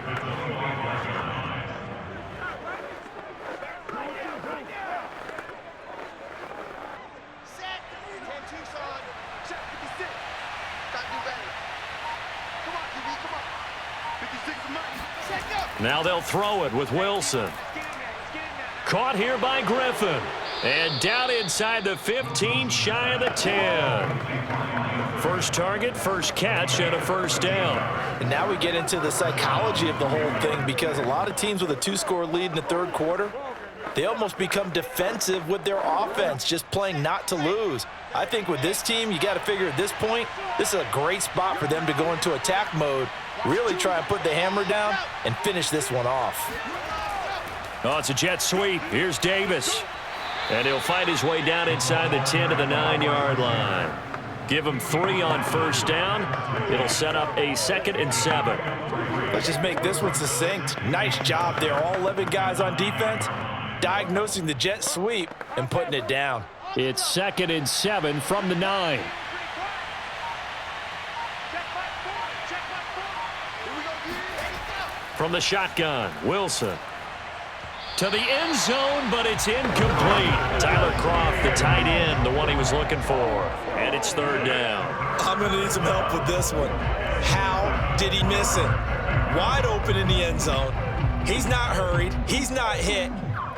Now they'll throw it with Wilson. Caught here by Griffin. And down inside the 15, shy of the 10. First target, first catch, and a 1st down. And now we get into the psychology of the whole thing because a lot of teams with a 2-score lead in the 3rd quarter, they almost become defensive with their offense, just playing not to lose. I think with this team, you got to figure at this point, this is a great spot for them to go into attack mode, really try and put the hammer down and finish this one off. Oh, it's a jet sweep. Here's Davis. And he'll fight his way down inside the 10 to the 9-yard line. Give him 3 on 1st down. It'll set up a 2nd and 7. Let's just make this one succinct. Nice job there. All 11 guys on defense diagnosing the jet sweep and putting it down. It's 2nd and 7 from the 9. From the shotgun, Wilson. To the end zone, but it's incomplete. Tyler Croft, the tight end, the one he was looking for. And it's 3rd down. I'm going to need some help with this one. How did he miss it? Wide open in the end zone. He's not hurried. He's not hit.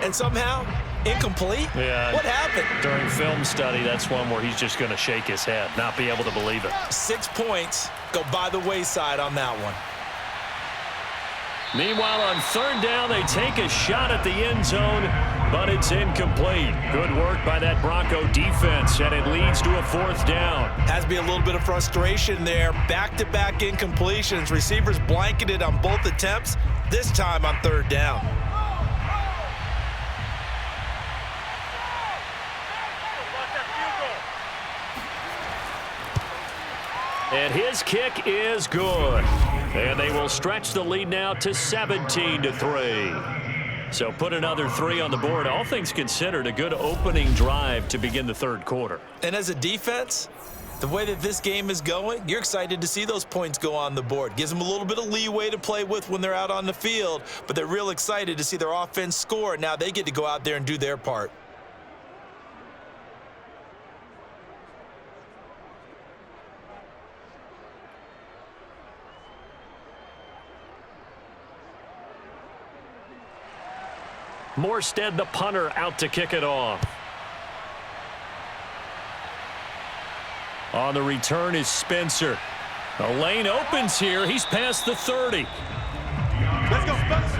And somehow, incomplete? Yeah. What happened? During film study, that's one where he's just going to shake his head, not be able to believe it. 6 points go by the wayside on that one. Meanwhile, on 3rd down, they take a shot at the end zone, but it's incomplete. Good work by that Bronco defense, and it leads to a 4th down. Has to be a little bit of frustration there. Back-to-back incompletions. Receivers blanketed on both attempts, this time on 3rd down. And his kick is good. And they will stretch the lead now to 17-3. So put another 3 on the board. All things considered, a good opening drive to begin the 3rd quarter. And as a defense, the way that this game is going, you're excited to see those points go on the board. Gives them a little bit of leeway to play with when they're out on the field, but they're real excited to see their offense score. Now they get to go out there and do their part. Morstead, the punter, out to kick it off. On the return is Spencer. A lane opens here. He's past the 30. Let's go, Spencer.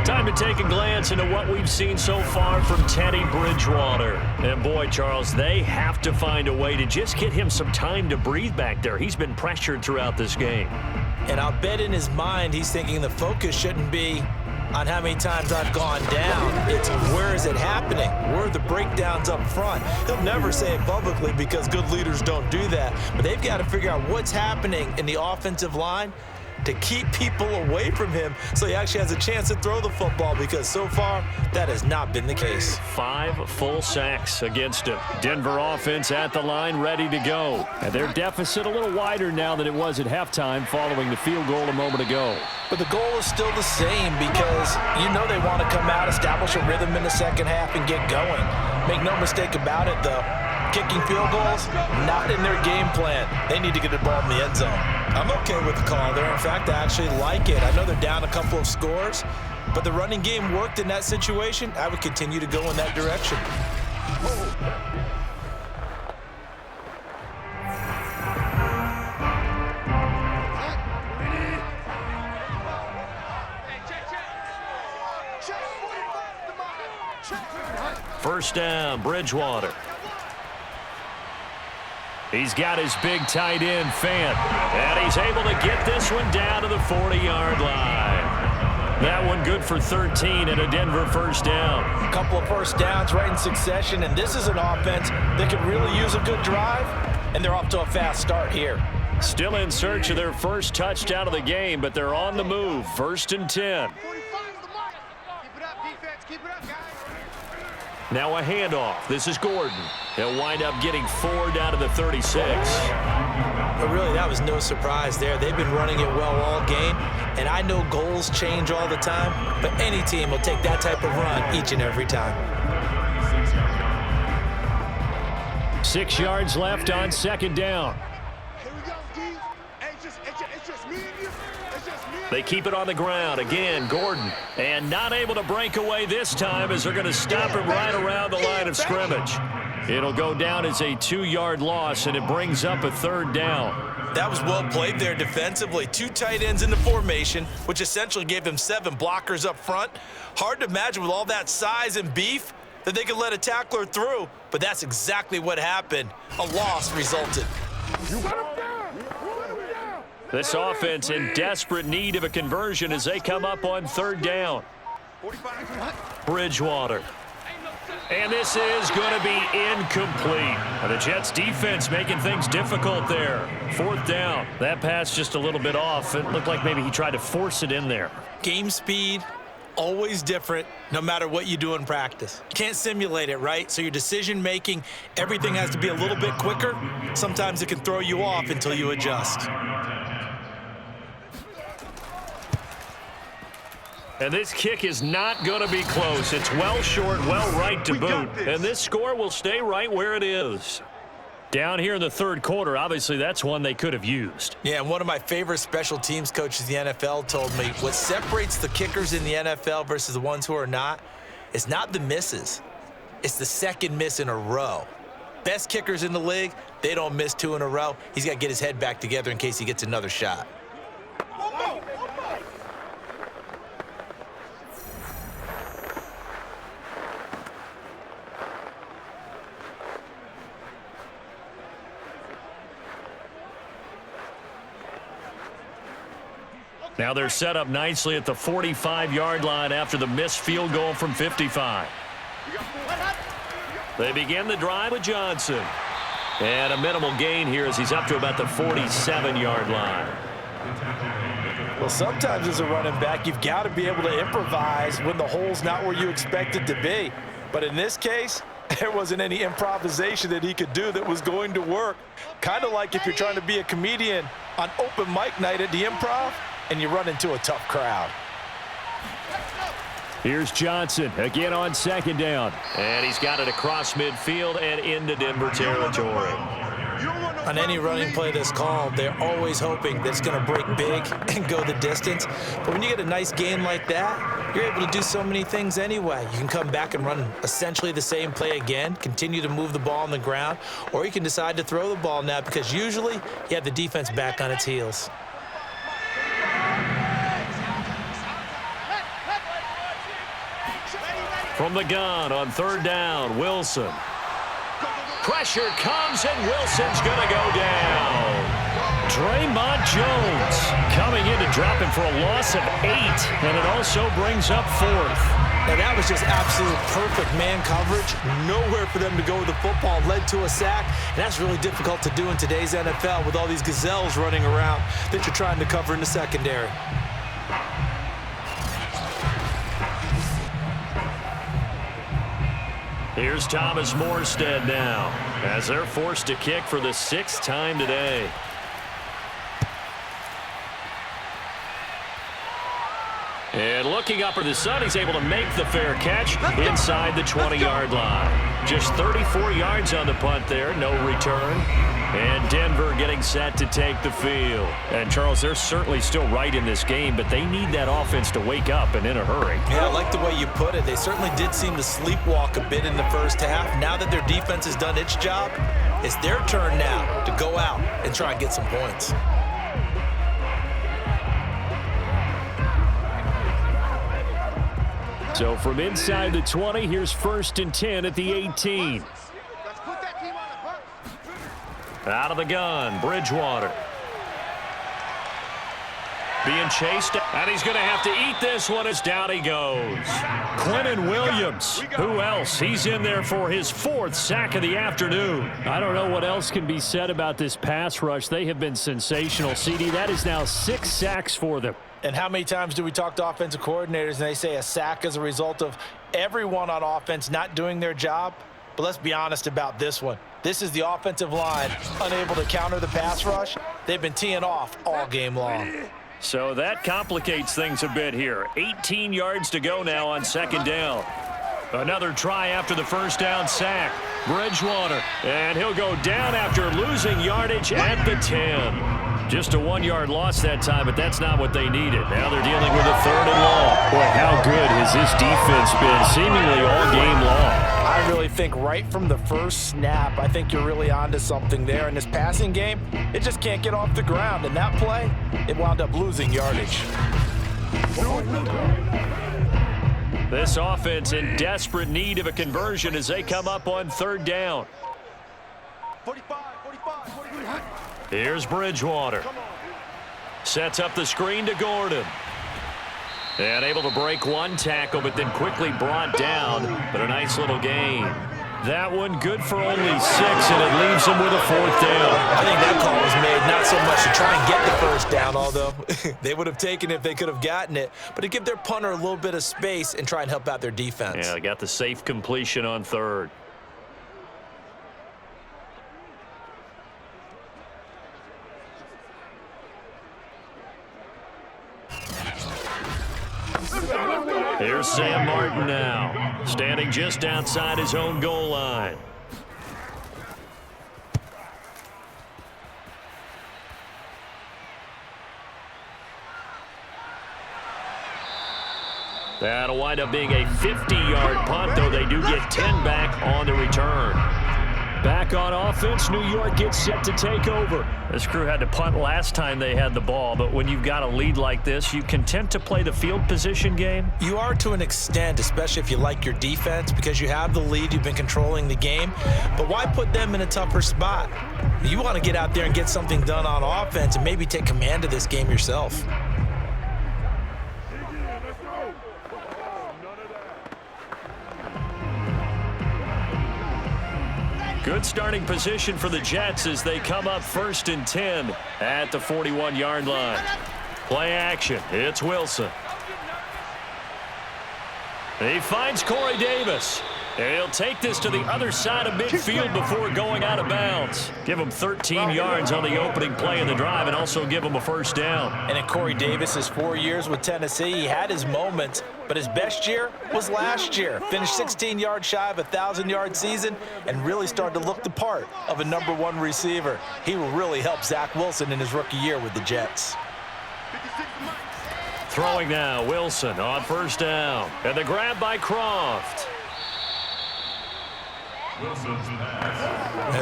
Time to take a glance into what we've seen so far from Teddy Bridgewater. And boy, Charles, they have to find a way to just get him some time to breathe back there. He's been pressured throughout this game. And I'll bet in his mind he's thinking the focus shouldn't be on how many times I've gone down. It's where is it happening? Where are the breakdowns up front? He'll never say it publicly because good leaders don't do that. But they've got to figure out what's happening in the offensive line to keep people away from him so he actually has a chance to throw the football, because so far that has not been the case. 5 full sacks against him. Denver offense at the line, ready to go. And their deficit a little wider now than it was at halftime following the field goal a moment ago. But the goal is still the same, because you know they want to come out, establish a rhythm in the second half, and get going. Make no mistake about it, though. Kicking field goals, not in their game plan. They need to get the ball in the end zone. I'm okay with the call there. In fact, I actually like it. I know they're down a couple of scores, but the running game worked in that situation. I would continue to go in that direction. First down, Bridgewater. He's got his big tight end, Fant, and he's able to get this one down to the 40-yard line. That one good for 13 and a Denver first down. A couple of first downs right in succession, and this is an offense that could really use a good drive, and they're off to a fast start here. Still in search of their first touchdown of the game, but they're on the move. 1st and 10. Now a handoff. This is Gordon. He'll wind up getting 4 down to the 36. But really, that was no surprise there. They've been running it well all game, and I know goals change all the time, but any team will take that type of run each and every time. 6 yards left on 2nd down. Here we go, D. Hey, it's just me and you. It's just me and They keep it on the ground. Again, Gordon. And not able to break away this time as they're going to stop him right around the line of scrimmage. It'll go down as a 2-yard loss, and it brings up a 3rd down. That was well played there defensively. 2 tight ends in the formation, which essentially gave them 7 blockers up front. Hard to imagine with all that size and beef that they could let a tackler through, but that's exactly what happened. A loss resulted. This offense in desperate need of a conversion as they come up on 3rd down. Bridgewater. And this is going to be incomplete. The Jets defense making things difficult there. 4th down. That pass just a little bit off. It looked like maybe he tried to force it in there. Game speed, always different, no matter what you do in practice. Can't simulate it, right? So your decision making, everything has to be a little bit quicker. Sometimes it can throw you off until you adjust. And this kick is not going to be close. It's well short, well right to boot. And this score will stay right where it is. Down here in the 3rd quarter, obviously that's one they could have used. Yeah, and one of my favorite special teams coaches in the NFL told me what separates the kickers in the NFL versus the ones who are not is not the misses. It's the 2nd miss in a row. Best kickers in the league, they don't miss 2 in a row. He's got to get his head back together in case he gets another shot. Now they're set up nicely at the 45-yard line after the missed field goal from 55. They begin the drive with Johnson. And a minimal gain here as he's up to about the 47-yard line. Well, sometimes as a running back, you've got to be able to improvise when the hole's not where you expect it to be. But in this case, there wasn't any improvisation that he could do that was going to work. Kind of like if you're trying to be a comedian on open mic night at the Improv, and you run into a tough crowd. Here's Johnson again on 2nd down. And he's got it across midfield and into Denver territory. On any running play that's called, they're always hoping that it's going to break big and go the distance. But when you get a nice game like that, you're able to do so many things anyway. You can come back and run essentially the same play again, continue to move the ball on the ground, or you can decide to throw the ball now because usually you have the defense back on its heels. From the gun on 3rd down, Wilson. Pressure comes, and Wilson's going to go down. Draymond Jones coming in to drop him for a loss of 8, and it also brings up 4th. Now, that was just absolute perfect man coverage. Nowhere for them to go with the football. Led to a sack, and that's really difficult to do in today's NFL with all these gazelles running around that you're trying to cover in the secondary. Here's Thomas Morstead now, as they're forced to kick for the 6th time today. And looking up for the sun, he's able to make the fair catch inside the 20-yard line. Just 34 yards on the punt there, no return. And Denver getting set to take the field. And, Charles, they're certainly still right in this game, but they need that offense to wake up and in a hurry. Yeah, I like the way you put it. They certainly did seem to sleepwalk a bit in the first half. Now that their defense has done its job, it's their turn now to go out and try and get some points. So from inside the 20, here's 1st and 10 at the 18. Out of the gun, Bridgewater. Being chased, and he's going to have to eat this one as down he goes. Quentin Williams, who else? He's in there for his 4th sack of the afternoon. I don't know what else can be said about this pass rush. They have been sensational, CD. That is now 6 sacks for them. And how many times do we talk to offensive coordinators and they say a sack is a result of everyone on offense not doing their job? But let's be honest about this one. This is the offensive line unable to counter the pass rush. They've been teeing off all game long. So that complicates things a bit here. 18 yards to go now on 2nd down. Another try after the 1st down sack. Bridgewater, and he'll go down after losing yardage at the 10. Just a 1-yard loss that time, but that's not what they needed. Now they're dealing with a 3rd and long. Boy, how good has this defense been seemingly all game long? I really think right from the first snap, I think you're really onto something there. In this passing game, it just can't get off the ground. And that play, it wound up losing yardage. This offense in desperate need of a conversion as they come up on 3rd down. 45. Here's Bridgewater. Sets up the screen to Gordon. And able to break one tackle, but then quickly brought down. But a nice little gain. That one good for only 6, and it leaves him with a 4th down. I think that call was made not so much to try and get the 1st down, although they would have taken it if they could have gotten it, but to give their punter a little bit of space and try and help out their defense. Yeah, they got the safe completion on 3rd. Here's Sam Martin now, standing just outside his own goal line. That'll wind up being a 50-yard punt, though they do get 10 back on the return. Back on offense, New York gets set to take over. This crew had to punt last time they had the ball, but when you've got a lead like this, you content to play the field position game? You are to an extent, especially if you like your defense, because you have the lead, you've been controlling the game. But why put them in a tougher spot? You want to get out there and get something done on offense and maybe take command of this game yourself. Good starting position for the Jets as they come up 1st and 10 at the 41-yard line. Play action. It's Wilson. He finds Corey Davis. He'll take this to the other side of midfield before going out of bounds. Give him 13 yards on the opening play of the drive and also give him a 1st down. And in Corey Davis's 4 years with Tennessee, he had his moments, but his best year was last year. Finished 16 yards shy of a 1,000-yard season and really started to look the part of a #1 receiver. He will really help Zach Wilson in his rookie year with the Jets. Throwing now, Wilson on 1st down. And the grab by Croft.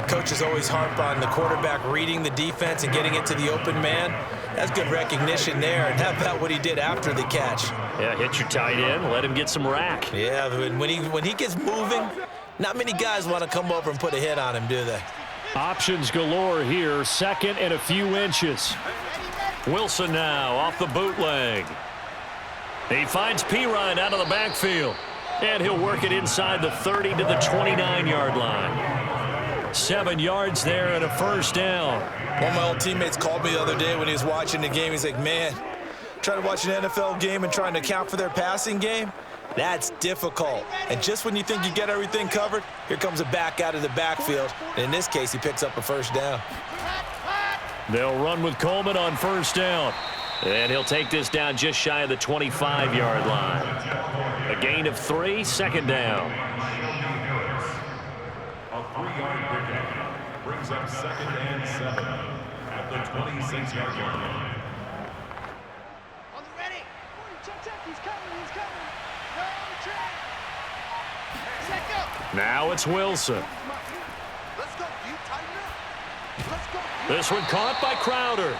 Coaches always harp on the quarterback reading the defense and getting it to the open man. That's good recognition there. And how about what he did after the catch? Yeah, hit your tight end, let him get some rack. Yeah, when he gets moving, not many guys want to come over and put a hit on him, do they? Options galore here, 2nd and a few inches. Wilson now off the bootleg. He finds Pirine out of the backfield. And he'll work it inside the 30 to the 29-yard line. 7 yards there and a first down. One of my old teammates called me the other day when he was watching the game. He's like, man, trying to watch an NFL game and trying to account for their passing game, that's difficult. And just when you think you get everything covered, here comes a back out of the backfield. And in this case, he picks up a first down. They'll run with Coleman on first down. And he'll take this down just shy of the 25-yard line. A gain of 3, second down. A 3-yard pickup brings up 2nd and 7 at the 26-yard line. On the ready. Check. He's coming. No check. Set go. Now it's Wilson. Let's go. You tighten up. Let's go. This one caught by Crowder.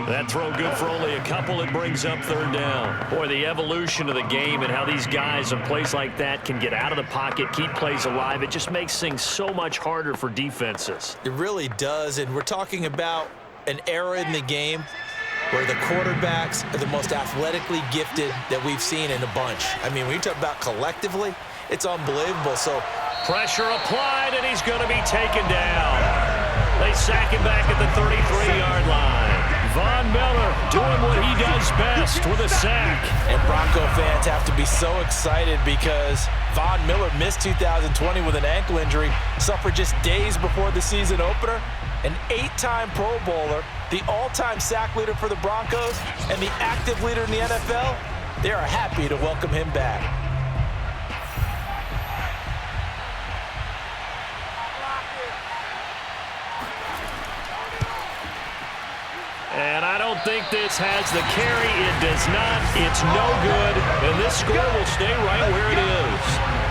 That throw good for only a couple. It brings up third down. Boy, the evolution of the game and how these guys on plays like that can get out of the pocket, keep plays alive, it just makes things so much harder for defenses. It really does, and we're talking about an era in the game where the quarterbacks are the most athletically gifted that we've seen in a bunch. I mean, when you talk about collectively, it's unbelievable. So pressure applied, and he's going to be taken down. They sack him back at the 33-yard line. Von Miller doing what he does best with a sack. And Bronco fans have to be so excited because Von Miller missed 2020 with an ankle injury, suffered just days before the season opener. An 8-time Pro Bowler, the all-time sack leader for the Broncos, and the active leader in the NFL. They are happy to welcome him back. And I don't think this has the carry. It does not. It's no good. And this score will stay right where it is.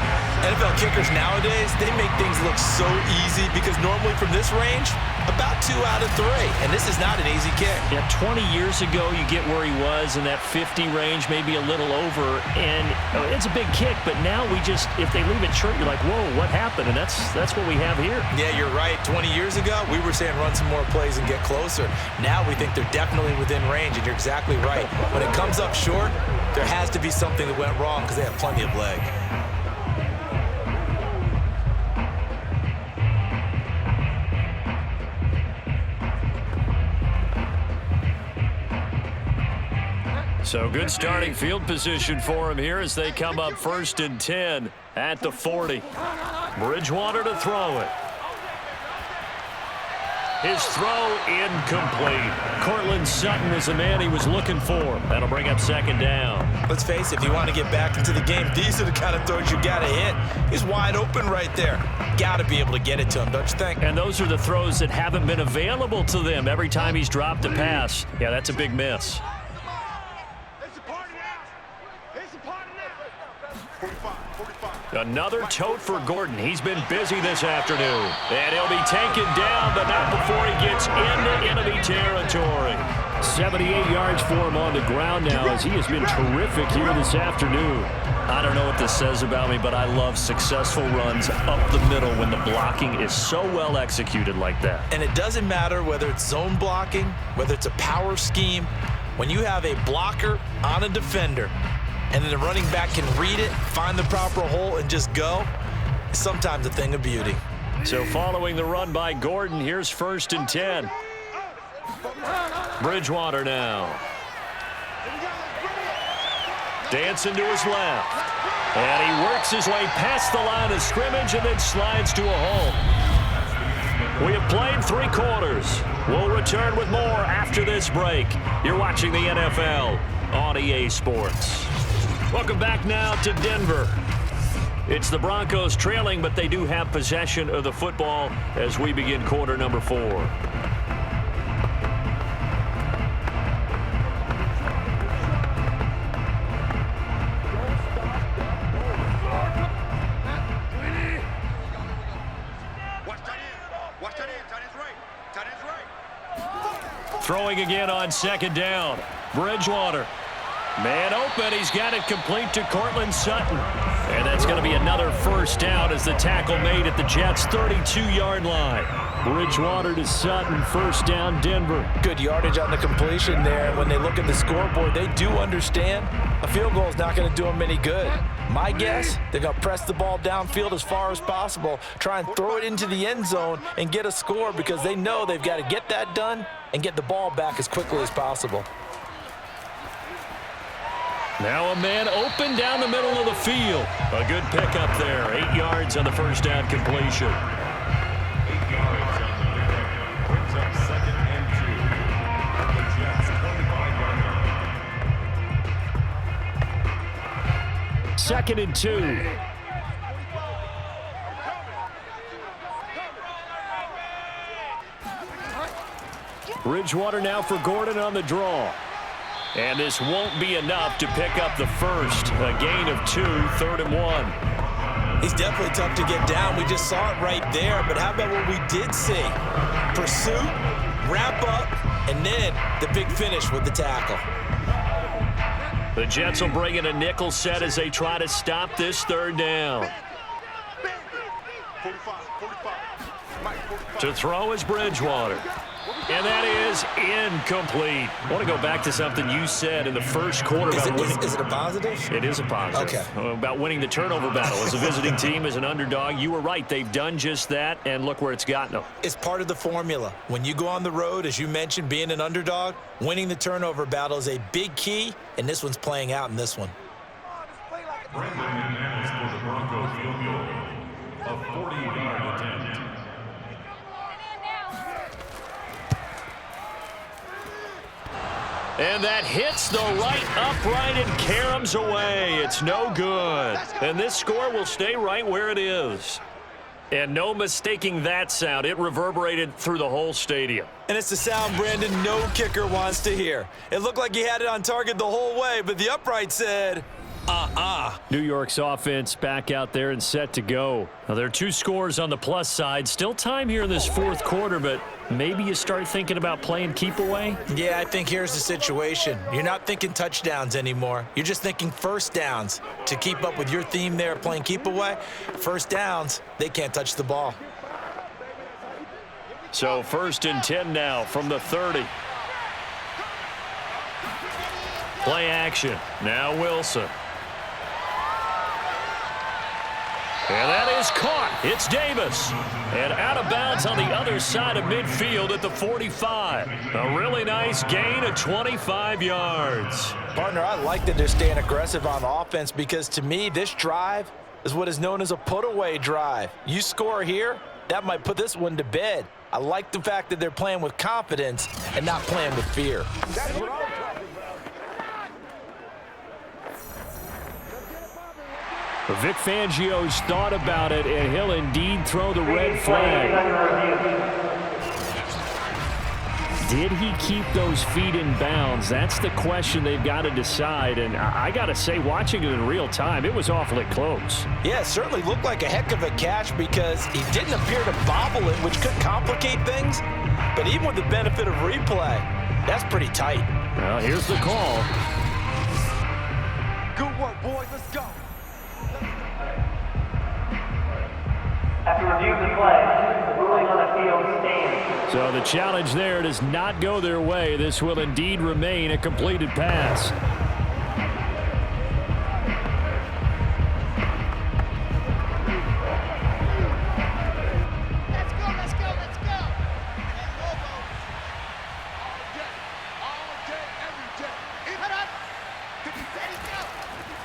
NFL kickers nowadays, they make things look so easy because normally from this range, about 2 out of 3. And this is not an easy kick. Yeah, 20 years ago, you get where he was in that 50 range, maybe a little over. And it's a big kick, but now we just, if they leave it short, you're like, whoa, what happened? And that's what we have here. Yeah, you're right. 20 years ago, we were saying run some more plays and get closer. Now we think they're definitely within range, and you're exactly right. When it comes up short, there has to be something that went wrong because they have plenty of leg. So good starting field position for him here as they come up 1st and 10 at the 40. Bridgewater to throw it. His throw incomplete. Cortland Sutton was the man he was looking for. That'll bring up 2nd down. Let's face it, if you want to get back into the game, these are the kind of throws you got to hit. He's wide open right there. Got to be able to get it to him, don't you think? And those are the throws that haven't been available to them every time he's dropped a pass. Yeah, that's a big miss. Another tote for Gordon. He's been busy this afternoon. And he'll be taken down, but not before he gets into enemy territory. 78 yards for him on the ground now as he has been terrific here this afternoon. I don't know what this says about me, but I love successful runs up the middle when the blocking is so well executed like that. And it doesn't matter whether it's zone blocking, whether it's a power scheme. When you have a blocker on a defender, and then the running back can read it, find the proper hole, and just go, it's sometimes a thing of beauty. So following the run by Gordon, here's 1st and 10. Bridgewater now. Dancing to his left. And he works his way past the line of scrimmage and then slides to a hole. We have played 3 quarters. We'll return with more after this break. You're watching the NFL on EA Sports. Welcome back now to Denver. It's the Broncos trailing, but they do have possession of the football as we begin quarter number 4. Throwing again on 2nd down. Bridgewater. Man open, he's got it complete to Cortland Sutton. And that's going to be another first down as the tackle made at the Jets' 32-yard line. Bridgewater to Sutton, first down, Denver. Good yardage on the completion there. And when they look at the scoreboard, they do understand a field goal is not going to do them any good. My guess, they're going to press the ball downfield as far as possible, try and throw it into the end zone and get a score because they know they've got to get that done and get the ball back as quickly as possible. Now a man open down the middle of the field. A good pickup there. 8 yards on the first down completion. 8 yards on the pickup. Brings up 2nd and 2. The Jets 25-yard line. 2nd and 2. Bridgewater now for Gordon on the draw. And this won't be enough to pick up the first. A gain of 2, 3rd and 1. He's definitely tough to get down. We just saw it right there. But how about what we did see? Pursuit, wrap up, and then the big finish with the tackle. The Jets will bring in a nickel set as they try to stop this 3rd down. 45. Mike, 45. To throw is Bridgewater. And that is incomplete. I want to go back to something you said in the first quarter about winning. Is it a positive? It is a positive. Okay. About winning the turnover battle. As a visiting team, as an underdog, you were right. They've done just that, and look where it's gotten them. It's part of the formula. When you go on the road, as you mentioned, being an underdog, winning the turnover battle is a big key, and this one's playing out in this one. Brandon McManus for the Broncos field goal. A 40-yard attempt. And that hits the right upright and caroms away. It's no good. And this score will stay right where it is. And no mistaking that sound. It reverberated through the whole stadium. And it's the sound, Brandon, no kicker wants to hear. It looked like he had it on target the whole way, but the upright said, New York's offense back out there and set to go. Now, there are 2 scores on the plus side. Still time here in this 4th quarter, but maybe you start thinking about playing keep away? Yeah, I think here's the situation. You're not thinking touchdowns anymore. You're just thinking first downs. To keep up with your theme there, playing keep away, first downs, they can't touch the ball. So 1st and 10 now from the 30. Play action. Now Wilson. And that is caught. It's Davis. And out of bounds on the other side of midfield at the 45. A really nice gain of 25 yards. Partner, I like that they're staying aggressive on offense because to me, this drive is what is known as a put-away drive. You score here, that might put this one to bed. I like the fact that they're playing with confidence and not playing with fear. Vic Fangio's thought about it, and he'll indeed throw the red flag. Did he keep those feet in bounds? That's the question they've got to decide, and I got to say, watching it in real time, it was awfully close. Yeah, it certainly looked like a heck of a catch because he didn't appear to bobble it, which could complicate things. But even with the benefit of replay, that's pretty tight. Well, here's the call. Good work, boys. Let's go. After review of the play, the ruling on the field stands. So the challenge there does not go their way. This will indeed remain a completed pass. Let's go. All day, every day. Put up.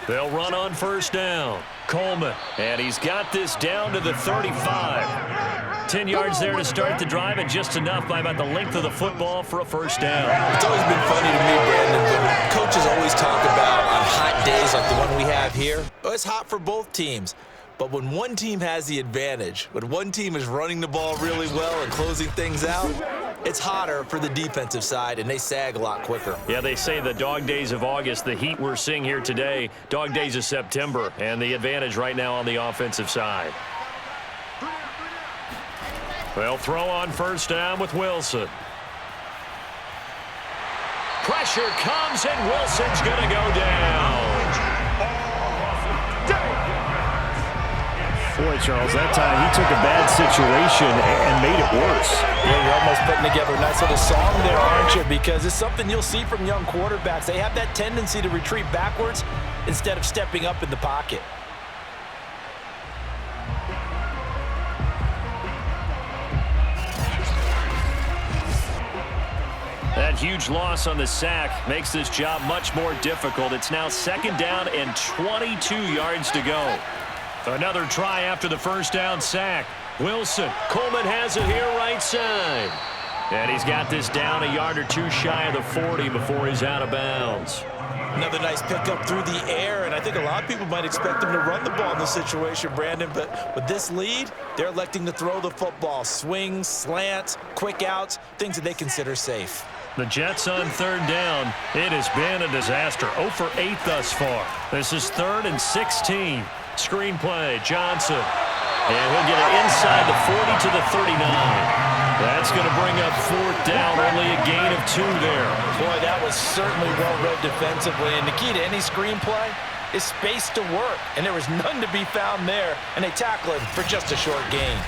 They'll run on first down. Coleman, and he's got this down to the 35. 10 yards there to start the drive, and just enough by about the length of the football for a first down. It's always been funny to me, Brandon, when coaches always talk about on hot days like the one we have here. Oh, it's hot for both teams. But when one team has the advantage, when one team is running the ball really well and closing things out, it's hotter for the defensive side, and they sag a lot quicker. Yeah, they say the dog days of August, the heat we're seeing here today, dog days of September, and the advantage right now on the offensive side. They'll throw on first down with Wilson. Pressure comes, and Wilson's going to go down. Boy, Charles, that time he took a bad situation and made it worse. Yeah, you're almost putting together a nice little song there, aren't you? Because it's something you'll see from young quarterbacks. They have that tendency to retreat backwards instead of stepping up in the pocket. That huge loss on the sack makes this job much more difficult. It's now 2nd down and 22 yards to go. Another try after the first down sack. Wilson. Coleman has it here right side. And he's got this down a yard or two shy of the 40 before he's out of bounds. Another nice pickup through the air, and I think a lot of people might expect them to run the ball in this situation, Brandon, but with this lead, they're electing to throw the football. Swings, slants, quick outs, things that they consider safe. The Jets on 3rd down. It has been a disaster. 0 for 8 thus far. This is 3rd and 16. Screenplay, Johnson. And he'll get it inside the 40 to the 39. That's going to bring up 4th down, only a gain of 2 there. Boy, that was certainly well-read defensively, and the key to any screenplay is space to work, and there was none to be found there, and they tackle it for just a short gain.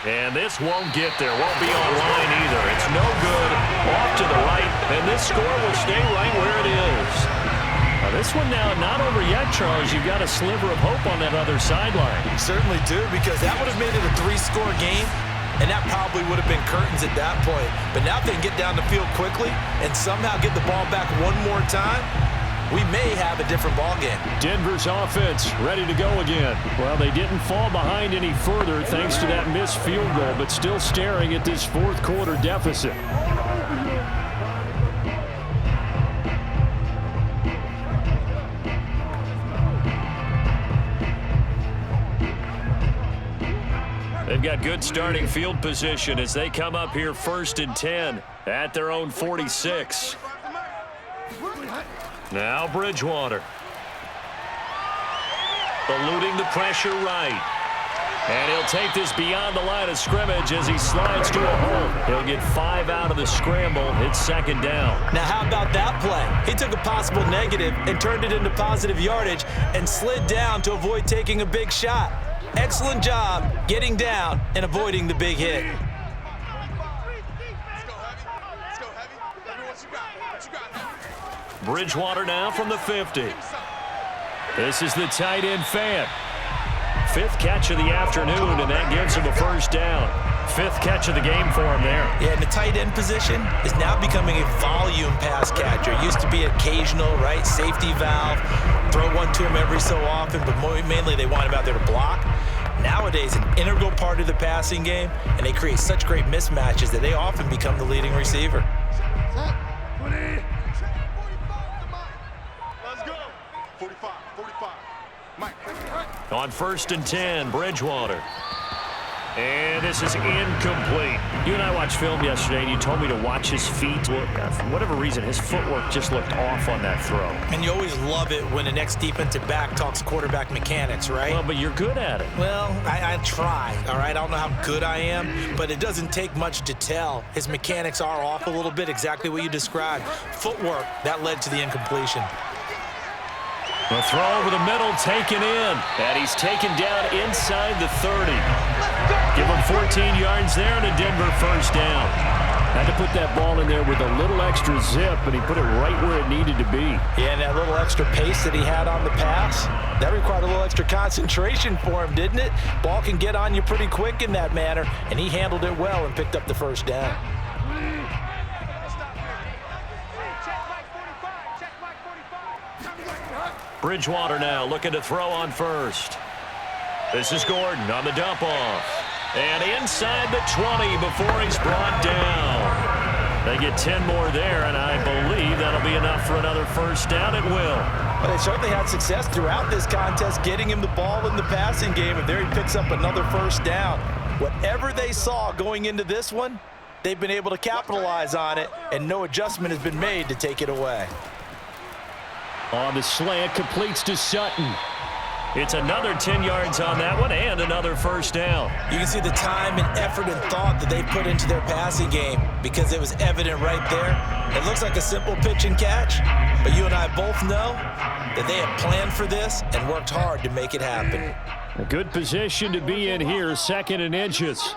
And this won't get there, won't be online either. It's no good, off to the right, and this score will stay right where it is. Now this one now not over yet, Charles. You've got a sliver of hope on that other sideline. Certainly do, because that would have made it a 3-score game, and that probably would have been curtains at that point. But now if they can get down the field quickly and somehow get the ball back one more time, we may have a different ball game. Denver's offense ready to go again. Well, they didn't fall behind any further thanks to that missed field goal, but still staring at this 4th quarter deficit. They've got good starting field position as they come up here 1st and 10 at their own 46. Now Bridgewater. Eluding the pressure right. And he'll take this beyond the line of scrimmage as he slides to a hole. He'll get 5 out of the scramble. It's 2nd down. Now how about that play? He took a possible negative and turned it into positive yardage and slid down to avoid taking a big shot. Excellent job getting down and avoiding the big hit. Bridgewater now from the 50. This is the tight end Fant. 5th catch of the afternoon, and that gives him a 1st down. 5th catch of the game for him there. Yeah, and the tight end position is now becoming a volume pass catcher. Used to be occasional, right? Safety valve. Throw one to him every so often, but mainly they want him out there to block. Nowadays, an integral part of the passing game, and they create such great mismatches that they often become the leading receiver. On 1st and 10, Bridgewater. And this is incomplete. You and I watched film yesterday, and you told me to watch his feet. Well, for whatever reason, his footwork just looked off on that throw. And you always love it when the next defensive back talks quarterback mechanics, right? Well, but you're good at it. Well, I try, all right? I don't know how good I am, but it doesn't take much to tell. His mechanics are off a little bit, exactly what you described. Footwork, that led to the incompletion. The throw over the middle taken in, and he's taken down inside the 30. Give him 14 yards there and a Denver 1st down. Had to put that ball in there with a little extra zip, and he put it right where it needed to be. Yeah, and that little extra pace that he had on the pass, that required a little extra concentration for him, didn't it? Ball can get on you pretty quick in that manner, and he handled it well and picked up the 1st down. Bridgewater now looking to throw on 1st. This is Gordon on the dump off. And inside the 20 before he's brought down. They get 10 more there, and I believe that'll be enough for another 1st down. It will. Well, they certainly had success throughout this contest getting him the ball in the passing game, and there he picks up another 1st down. Whatever they saw going into this one, they've been able to capitalize on it, and no adjustment has been made to take it away. On the slant, completes to Sutton. It's another 10 yards on that one and another first down. You can see the time and effort and thought that they put into their passing game because it was evident right there. It looks like a simple pitch and catch, but you and I both know that they have planned for this and worked hard to make it happen. A good position to be in here, 2nd and inches.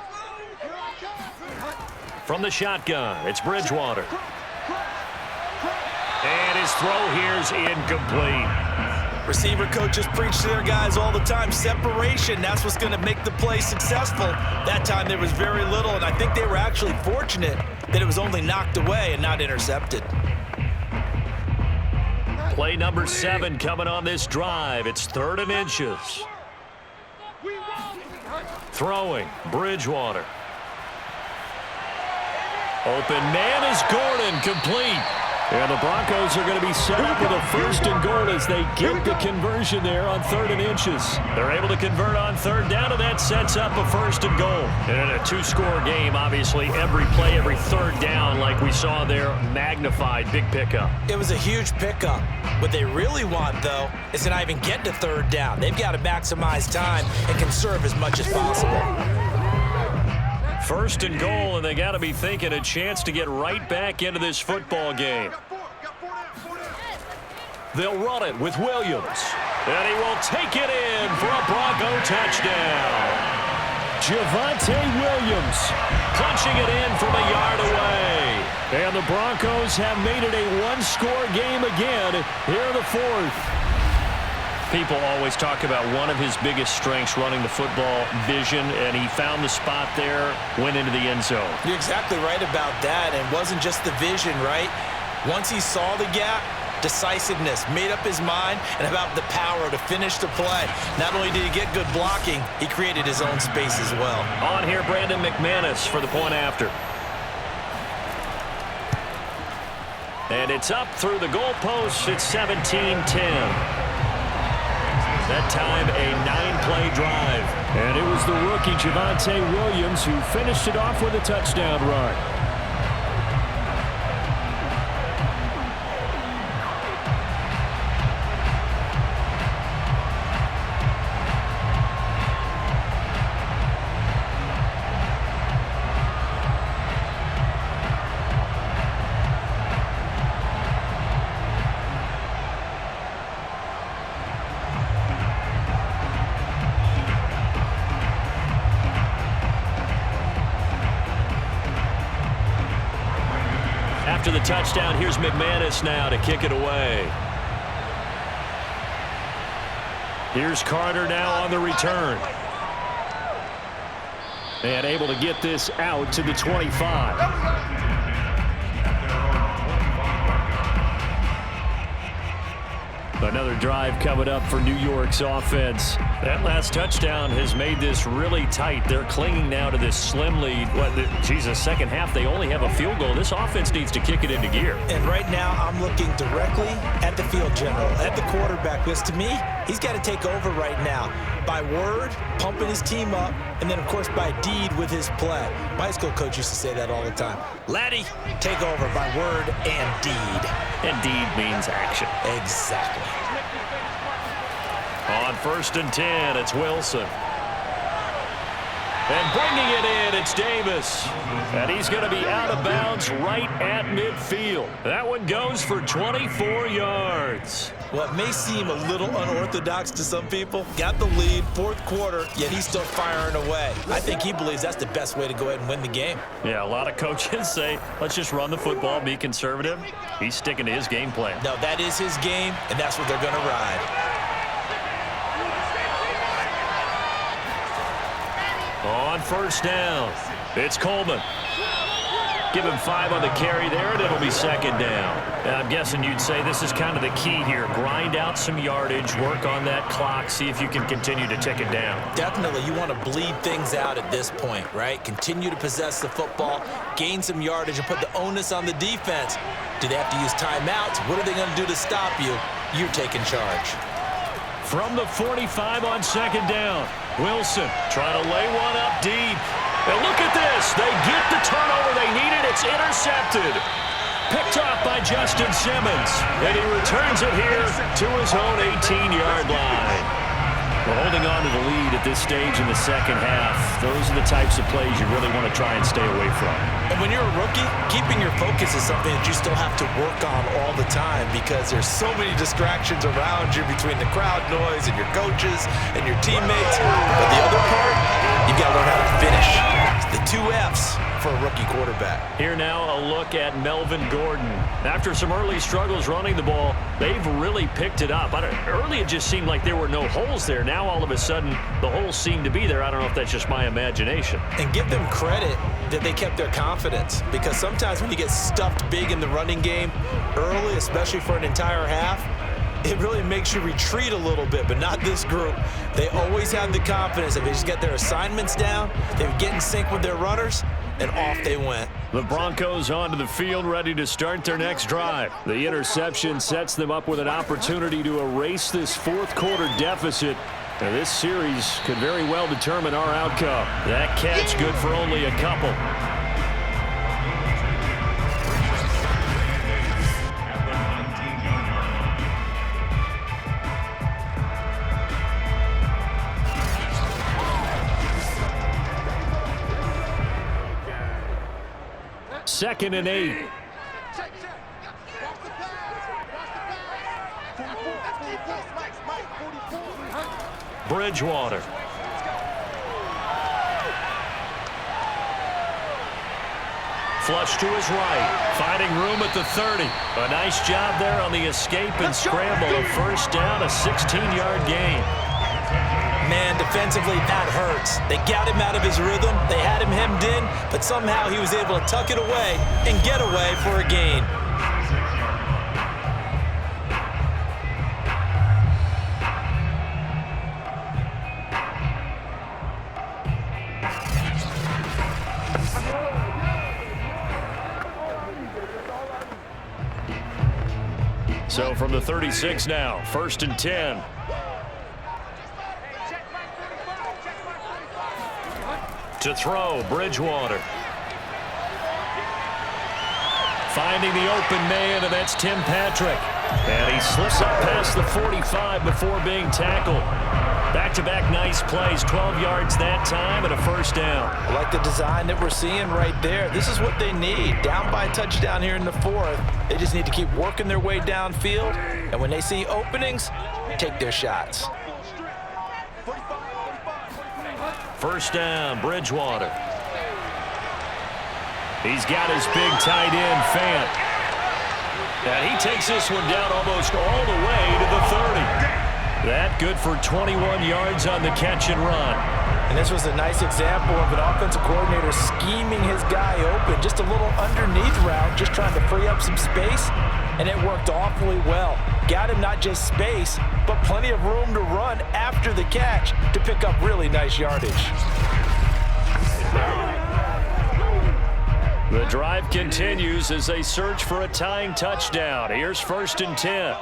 From the shotgun, it's Bridgewater. And his throw here's incomplete. Receiver coaches preach to their guys all the time. Separation, that's what's going to make the play successful. That time there was very little, and I think they were actually fortunate that it was only knocked away and not intercepted. Play number 7 coming on this drive. It's 3rd and inches. Throwing, Bridgewater. Open man is Gordon, complete. And the Broncos are going to be set up with a 1st and goal as they get the conversion there on 3rd and inches. They're able to convert on 3rd down, and that sets up a 1st and goal. And in a 2-score game, obviously, every play, every 3rd down, like we saw there, magnified, big pickup. It was a huge pickup. What they really want, though, is to not even get to 3rd down. They've got to maximize time and conserve as much as possible. 1st and goal, and they got to be thinking a chance to get right back into this football game. They'll run it with Williams, and he will take it in for a Bronco touchdown. Javonte Williams punching it in from a yard away. And the Broncos have made it a 1-score game again here in the 4th. People always talk about one of his biggest strengths, running the football, vision, and he found the spot there, went into the end zone. You're exactly right about that, and it wasn't just the vision, right? Once he saw the gap, decisiveness, made up his mind, and about the power to finish the play. Not only did he get good blocking, he created his own space as well. On here, Brandon McManus for the point after. And it's up through the goalposts. It's 17-10. That time, a 9-play drive. And it was the rookie, Javonte Williams, who finished it off with a touchdown run. After the touchdown, here's McManus now to kick it away. Here's Carter now on the return. And able to get this out to the 25. Another drive coming up for New York's offense. That last touchdown has made this really tight. They're clinging now to this slim lead. Second half, they only have a field goal. This offense needs to kick it into gear. And right now, I'm looking directly at the field general, at the quarterback, because to me, he's got to take over right now. By word, pumping his team up, and then, of course, by deed with his play. My high school coach used to say that all the time. Laddie, take over by word and deed. And deed means action. Exactly. On 1st and 10, it's Wilson. And bringing it in, it's Davis. And he's going to be out of bounds right at midfield. That one goes for 24 yards. Well, it may seem a little unorthodox to some people. Got the lead, 4th quarter, yet he's still firing away. I think he believes that's the best way to go ahead and win the game. Yeah, a lot of coaches say, let's just run the football, be conservative. He's sticking to his game plan. No, that is his game, and that's what they're going to ride. On 1st down, it's Coleman. Give him 5 on the carry there, and it'll be 2nd down. And I'm guessing you'd say this is kind of the key here. Grind out some yardage, work on that clock, see if you can continue to tick it down. Definitely, you want to bleed things out at this point, right? Continue to possess the football, gain some yardage, and put the onus on the defense. Do they have to use timeouts? What are they going to do to stop you? You're taking charge. From the 45 on 2nd down, Wilson trying to lay one up deep. And look at this. They get the turnover they needed. It's intercepted. Picked off by Justin Simmons. And he returns it here to his own 18-yard line. We're holding on to the lead at this stage in the second half. Those are the types of plays you really want to try and stay away from. And when you're a rookie, keeping your focus is something that you still have to work on all the time because there's so many distractions around you between the crowd noise and your coaches and your teammates. But the other part, you've got to learn how to finish. The 2 F's for a rookie quarterback. Here now a look at Melvin Gordon. After some early struggles running the ball, they've really picked it up. Early it just seemed like there were no holes there. Now all of a sudden the holes seem to be there. I don't know if that's just my imagination. And give them credit that they kept their confidence because sometimes when you get stuffed big in the running game early, especially for an entire half, it really makes you retreat a little bit, but not this group. They always have the confidence that they just get their assignments down, they get in sync with their runners, and off they went. The Broncos onto the field ready to start their next drive. The interception sets them up with an opportunity to erase this fourth quarter deficit. Now, this series could very well determine our outcome. That catch good for only a couple. Second and 8. Bridgewater. Flush to his right. Finding room at the 30. A nice job there on the escape and scramble. A first down, a 16-yard gain. Man, defensively, that hurts. They got him out of his rhythm. They had him hemmed in, but somehow he was able to tuck it away and get away for a gain. So from the 36 now, 1st and 10. To throw, Bridgewater. Finding the open man, and that's Tim Patrick. And he slips up past the 45 before being tackled. Back-to-back nice plays, 12 yards that time and a first down. I like the design that we're seeing right there. This is what they need. Down by a touchdown here in the 4th. They just need to keep working their way downfield. And when they see openings, take their shots. First down, Bridgewater. He's got his big tight end, Fant. And he takes this one down almost all the way to the 30. That good for 21 yards on the catch and run. And this was a nice example of an offensive coordinator scheming his guy open. Just a little underneath route, just trying to free up some space. And it worked awfully well. Got him not just space, but plenty of room to run after the catch to pick up really nice yardage. The drive continues as they search for a tying touchdown. Here's 1st and 10.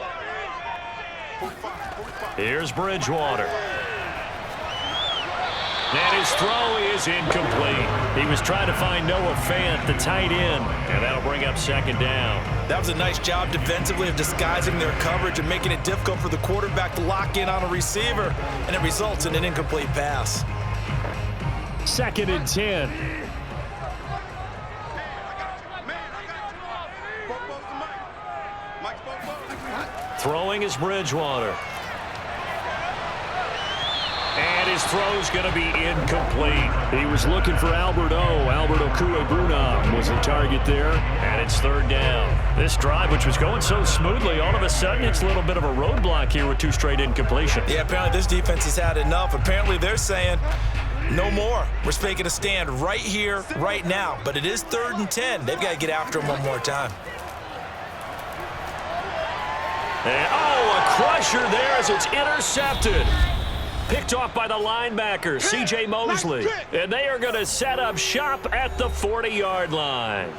Here's Bridgewater. And his throw is incomplete. He was trying to find Noah Fant, the tight end, and that'll bring up 2nd down. That was a nice job defensively of disguising their coverage and making it difficult for the quarterback to lock in on a receiver, and it results in an incomplete pass. 2nd and 10. Throwing is Bridgewater. And his throw's going to be incomplete. He was looking for Albert Okuegbunam was the target there, and it's 3rd down. This drive, which was going so smoothly, all of a sudden it's a little bit of a roadblock here with 2 straight incompletions. Yeah, apparently this defense has had enough. Apparently they're saying, no more. We're making a stand right here, right now. But it is 3rd and 10. They've got to get after him one more time. And, a crusher there as it's intercepted. Picked off by the linebacker, C.J. Mosley. And they are going to set up shop at the 40-yard line.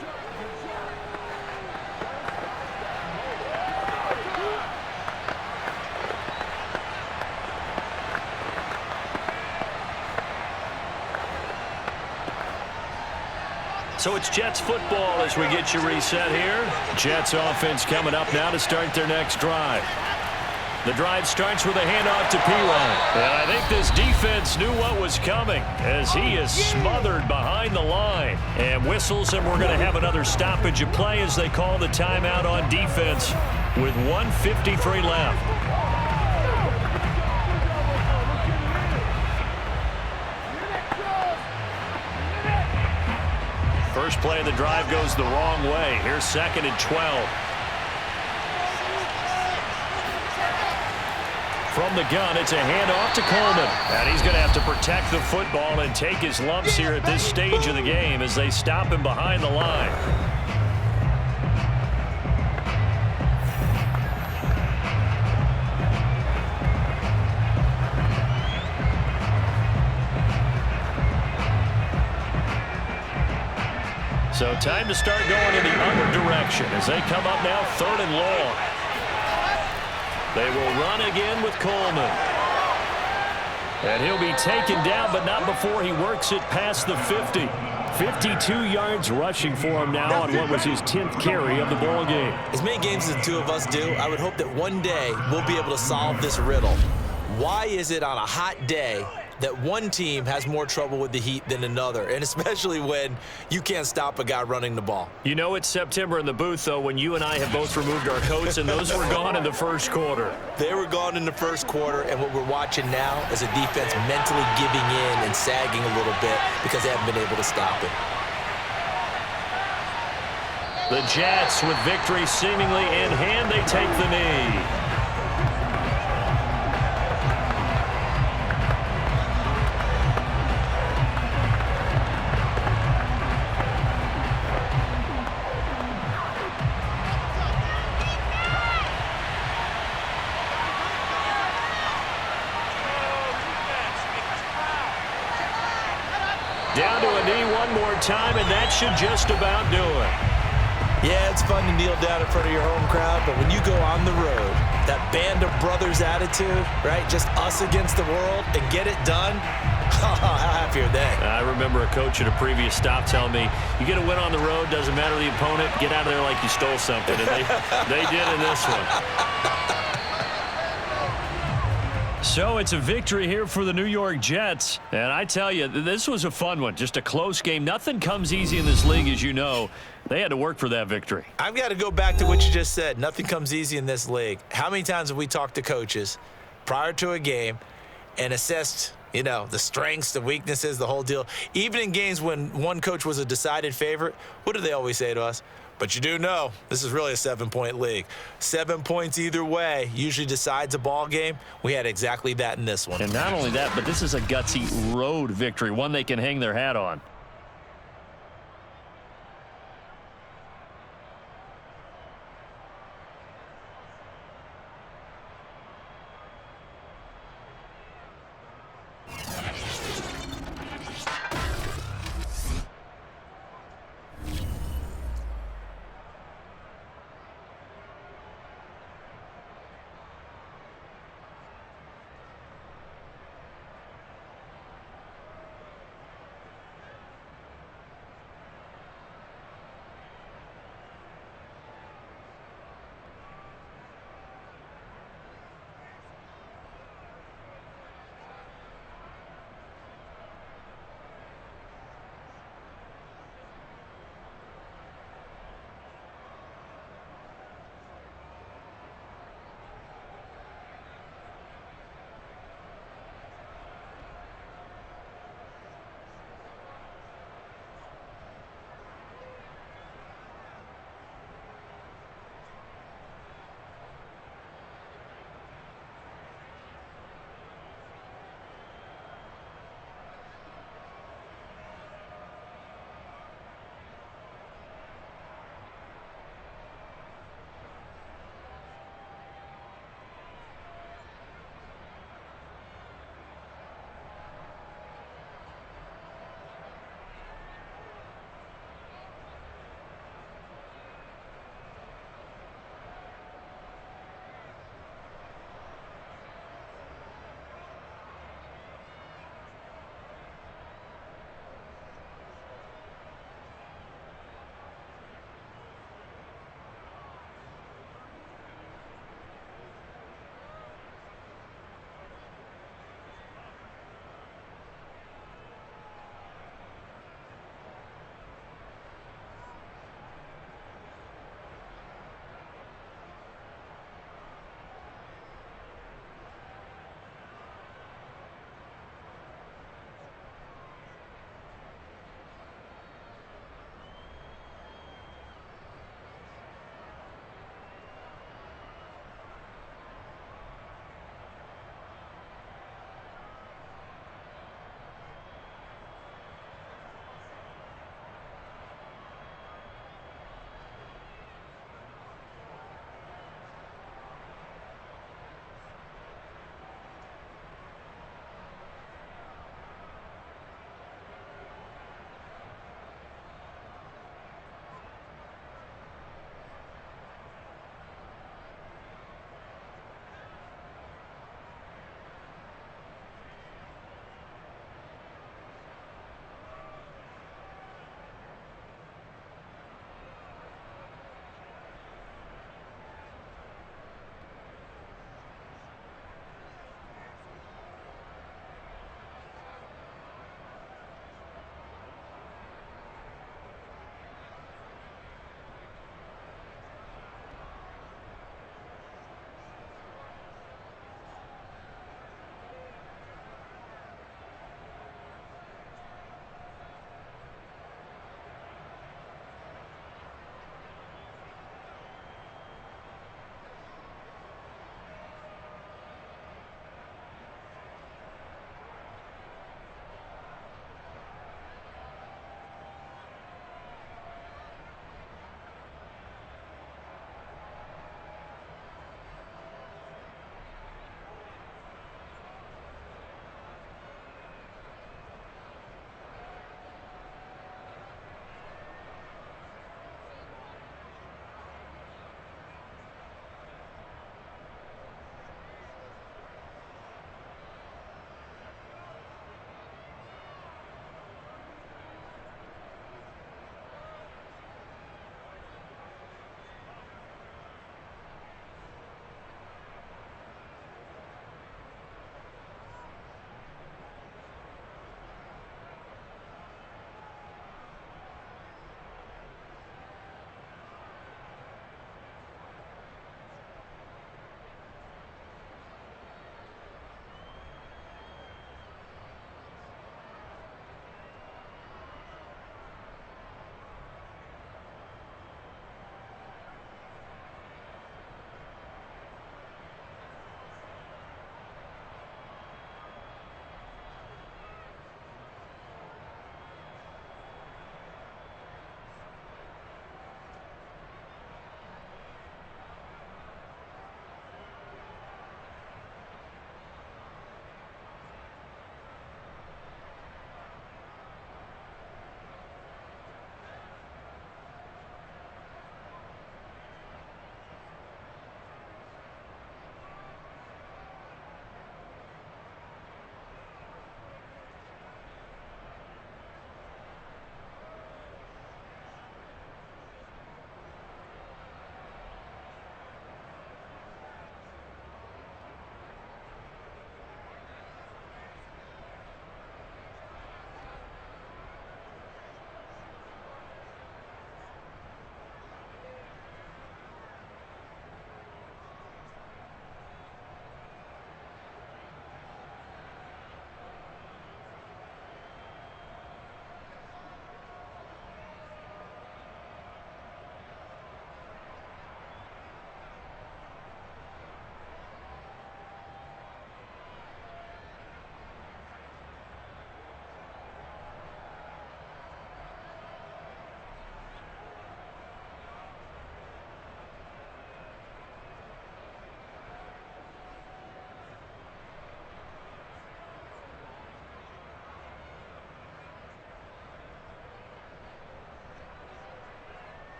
So it's Jets football as we get you reset here. Jets offense coming up now to start their next drive. The drive starts with a handoff to P-Ryan. And I think this defense knew what was coming as he is smothered behind the line. And whistles, and we're going to have another stoppage of play as they call the timeout on defense with 1:53 left. First play of the drive goes the wrong way. Here's 2nd and 12. From the gun, it's a handoff to Coleman. And he's going to have to protect the football and take his lumps here at this stage of the game as they stop him behind the line. So time to start going in the other direction as they come up now 3rd and long. They will run again with Coleman. And he'll be taken down, but not before he works it past the 50. 52 yards rushing for him now on what was his 10th carry of the ball game. As many games as the two of us do, I would hope that one day we'll be able to solve this riddle. Why is it on a hot day that one team has more trouble with the heat than another, and especially when you can't stop a guy running the ball? You know it's September in the booth, though, when you and I have both removed our coats, and those were gone in the first quarter. They were gone in the first quarter, and what we're watching now is a defense mentally giving in and sagging a little bit because they haven't been able to stop it. The Jets, with victory seemingly in hand, they take the knee. Down to a knee one more time, and that should just about do it. Yeah, it's fun to kneel down in front of your home crowd, but when you go on the road, that band of brothers attitude, right, just us against the world, and get it done, how happy are they? I remember a coach at a previous stop telling me, you get a win on the road, doesn't matter the opponent, get out of there like you stole something, and they did in this one. So it's a victory here for the New York Jets. And I tell you, this was a fun one. Just a close game. Nothing comes easy in this league, as you know. They had to work for that victory. I've got to go back to what you just said. Nothing comes easy in this league. How many times have we talked to coaches prior to a game and assessed, you know, the strengths, the weaknesses, the whole deal? Even in games when one coach was a decided favorite, what do they always say to us? But you do know this is really a 7-point league. 7 points either way usually decides a ball game. We had exactly that in this one. And not only that, but this is a gutsy road victory, one they can hang their hat on.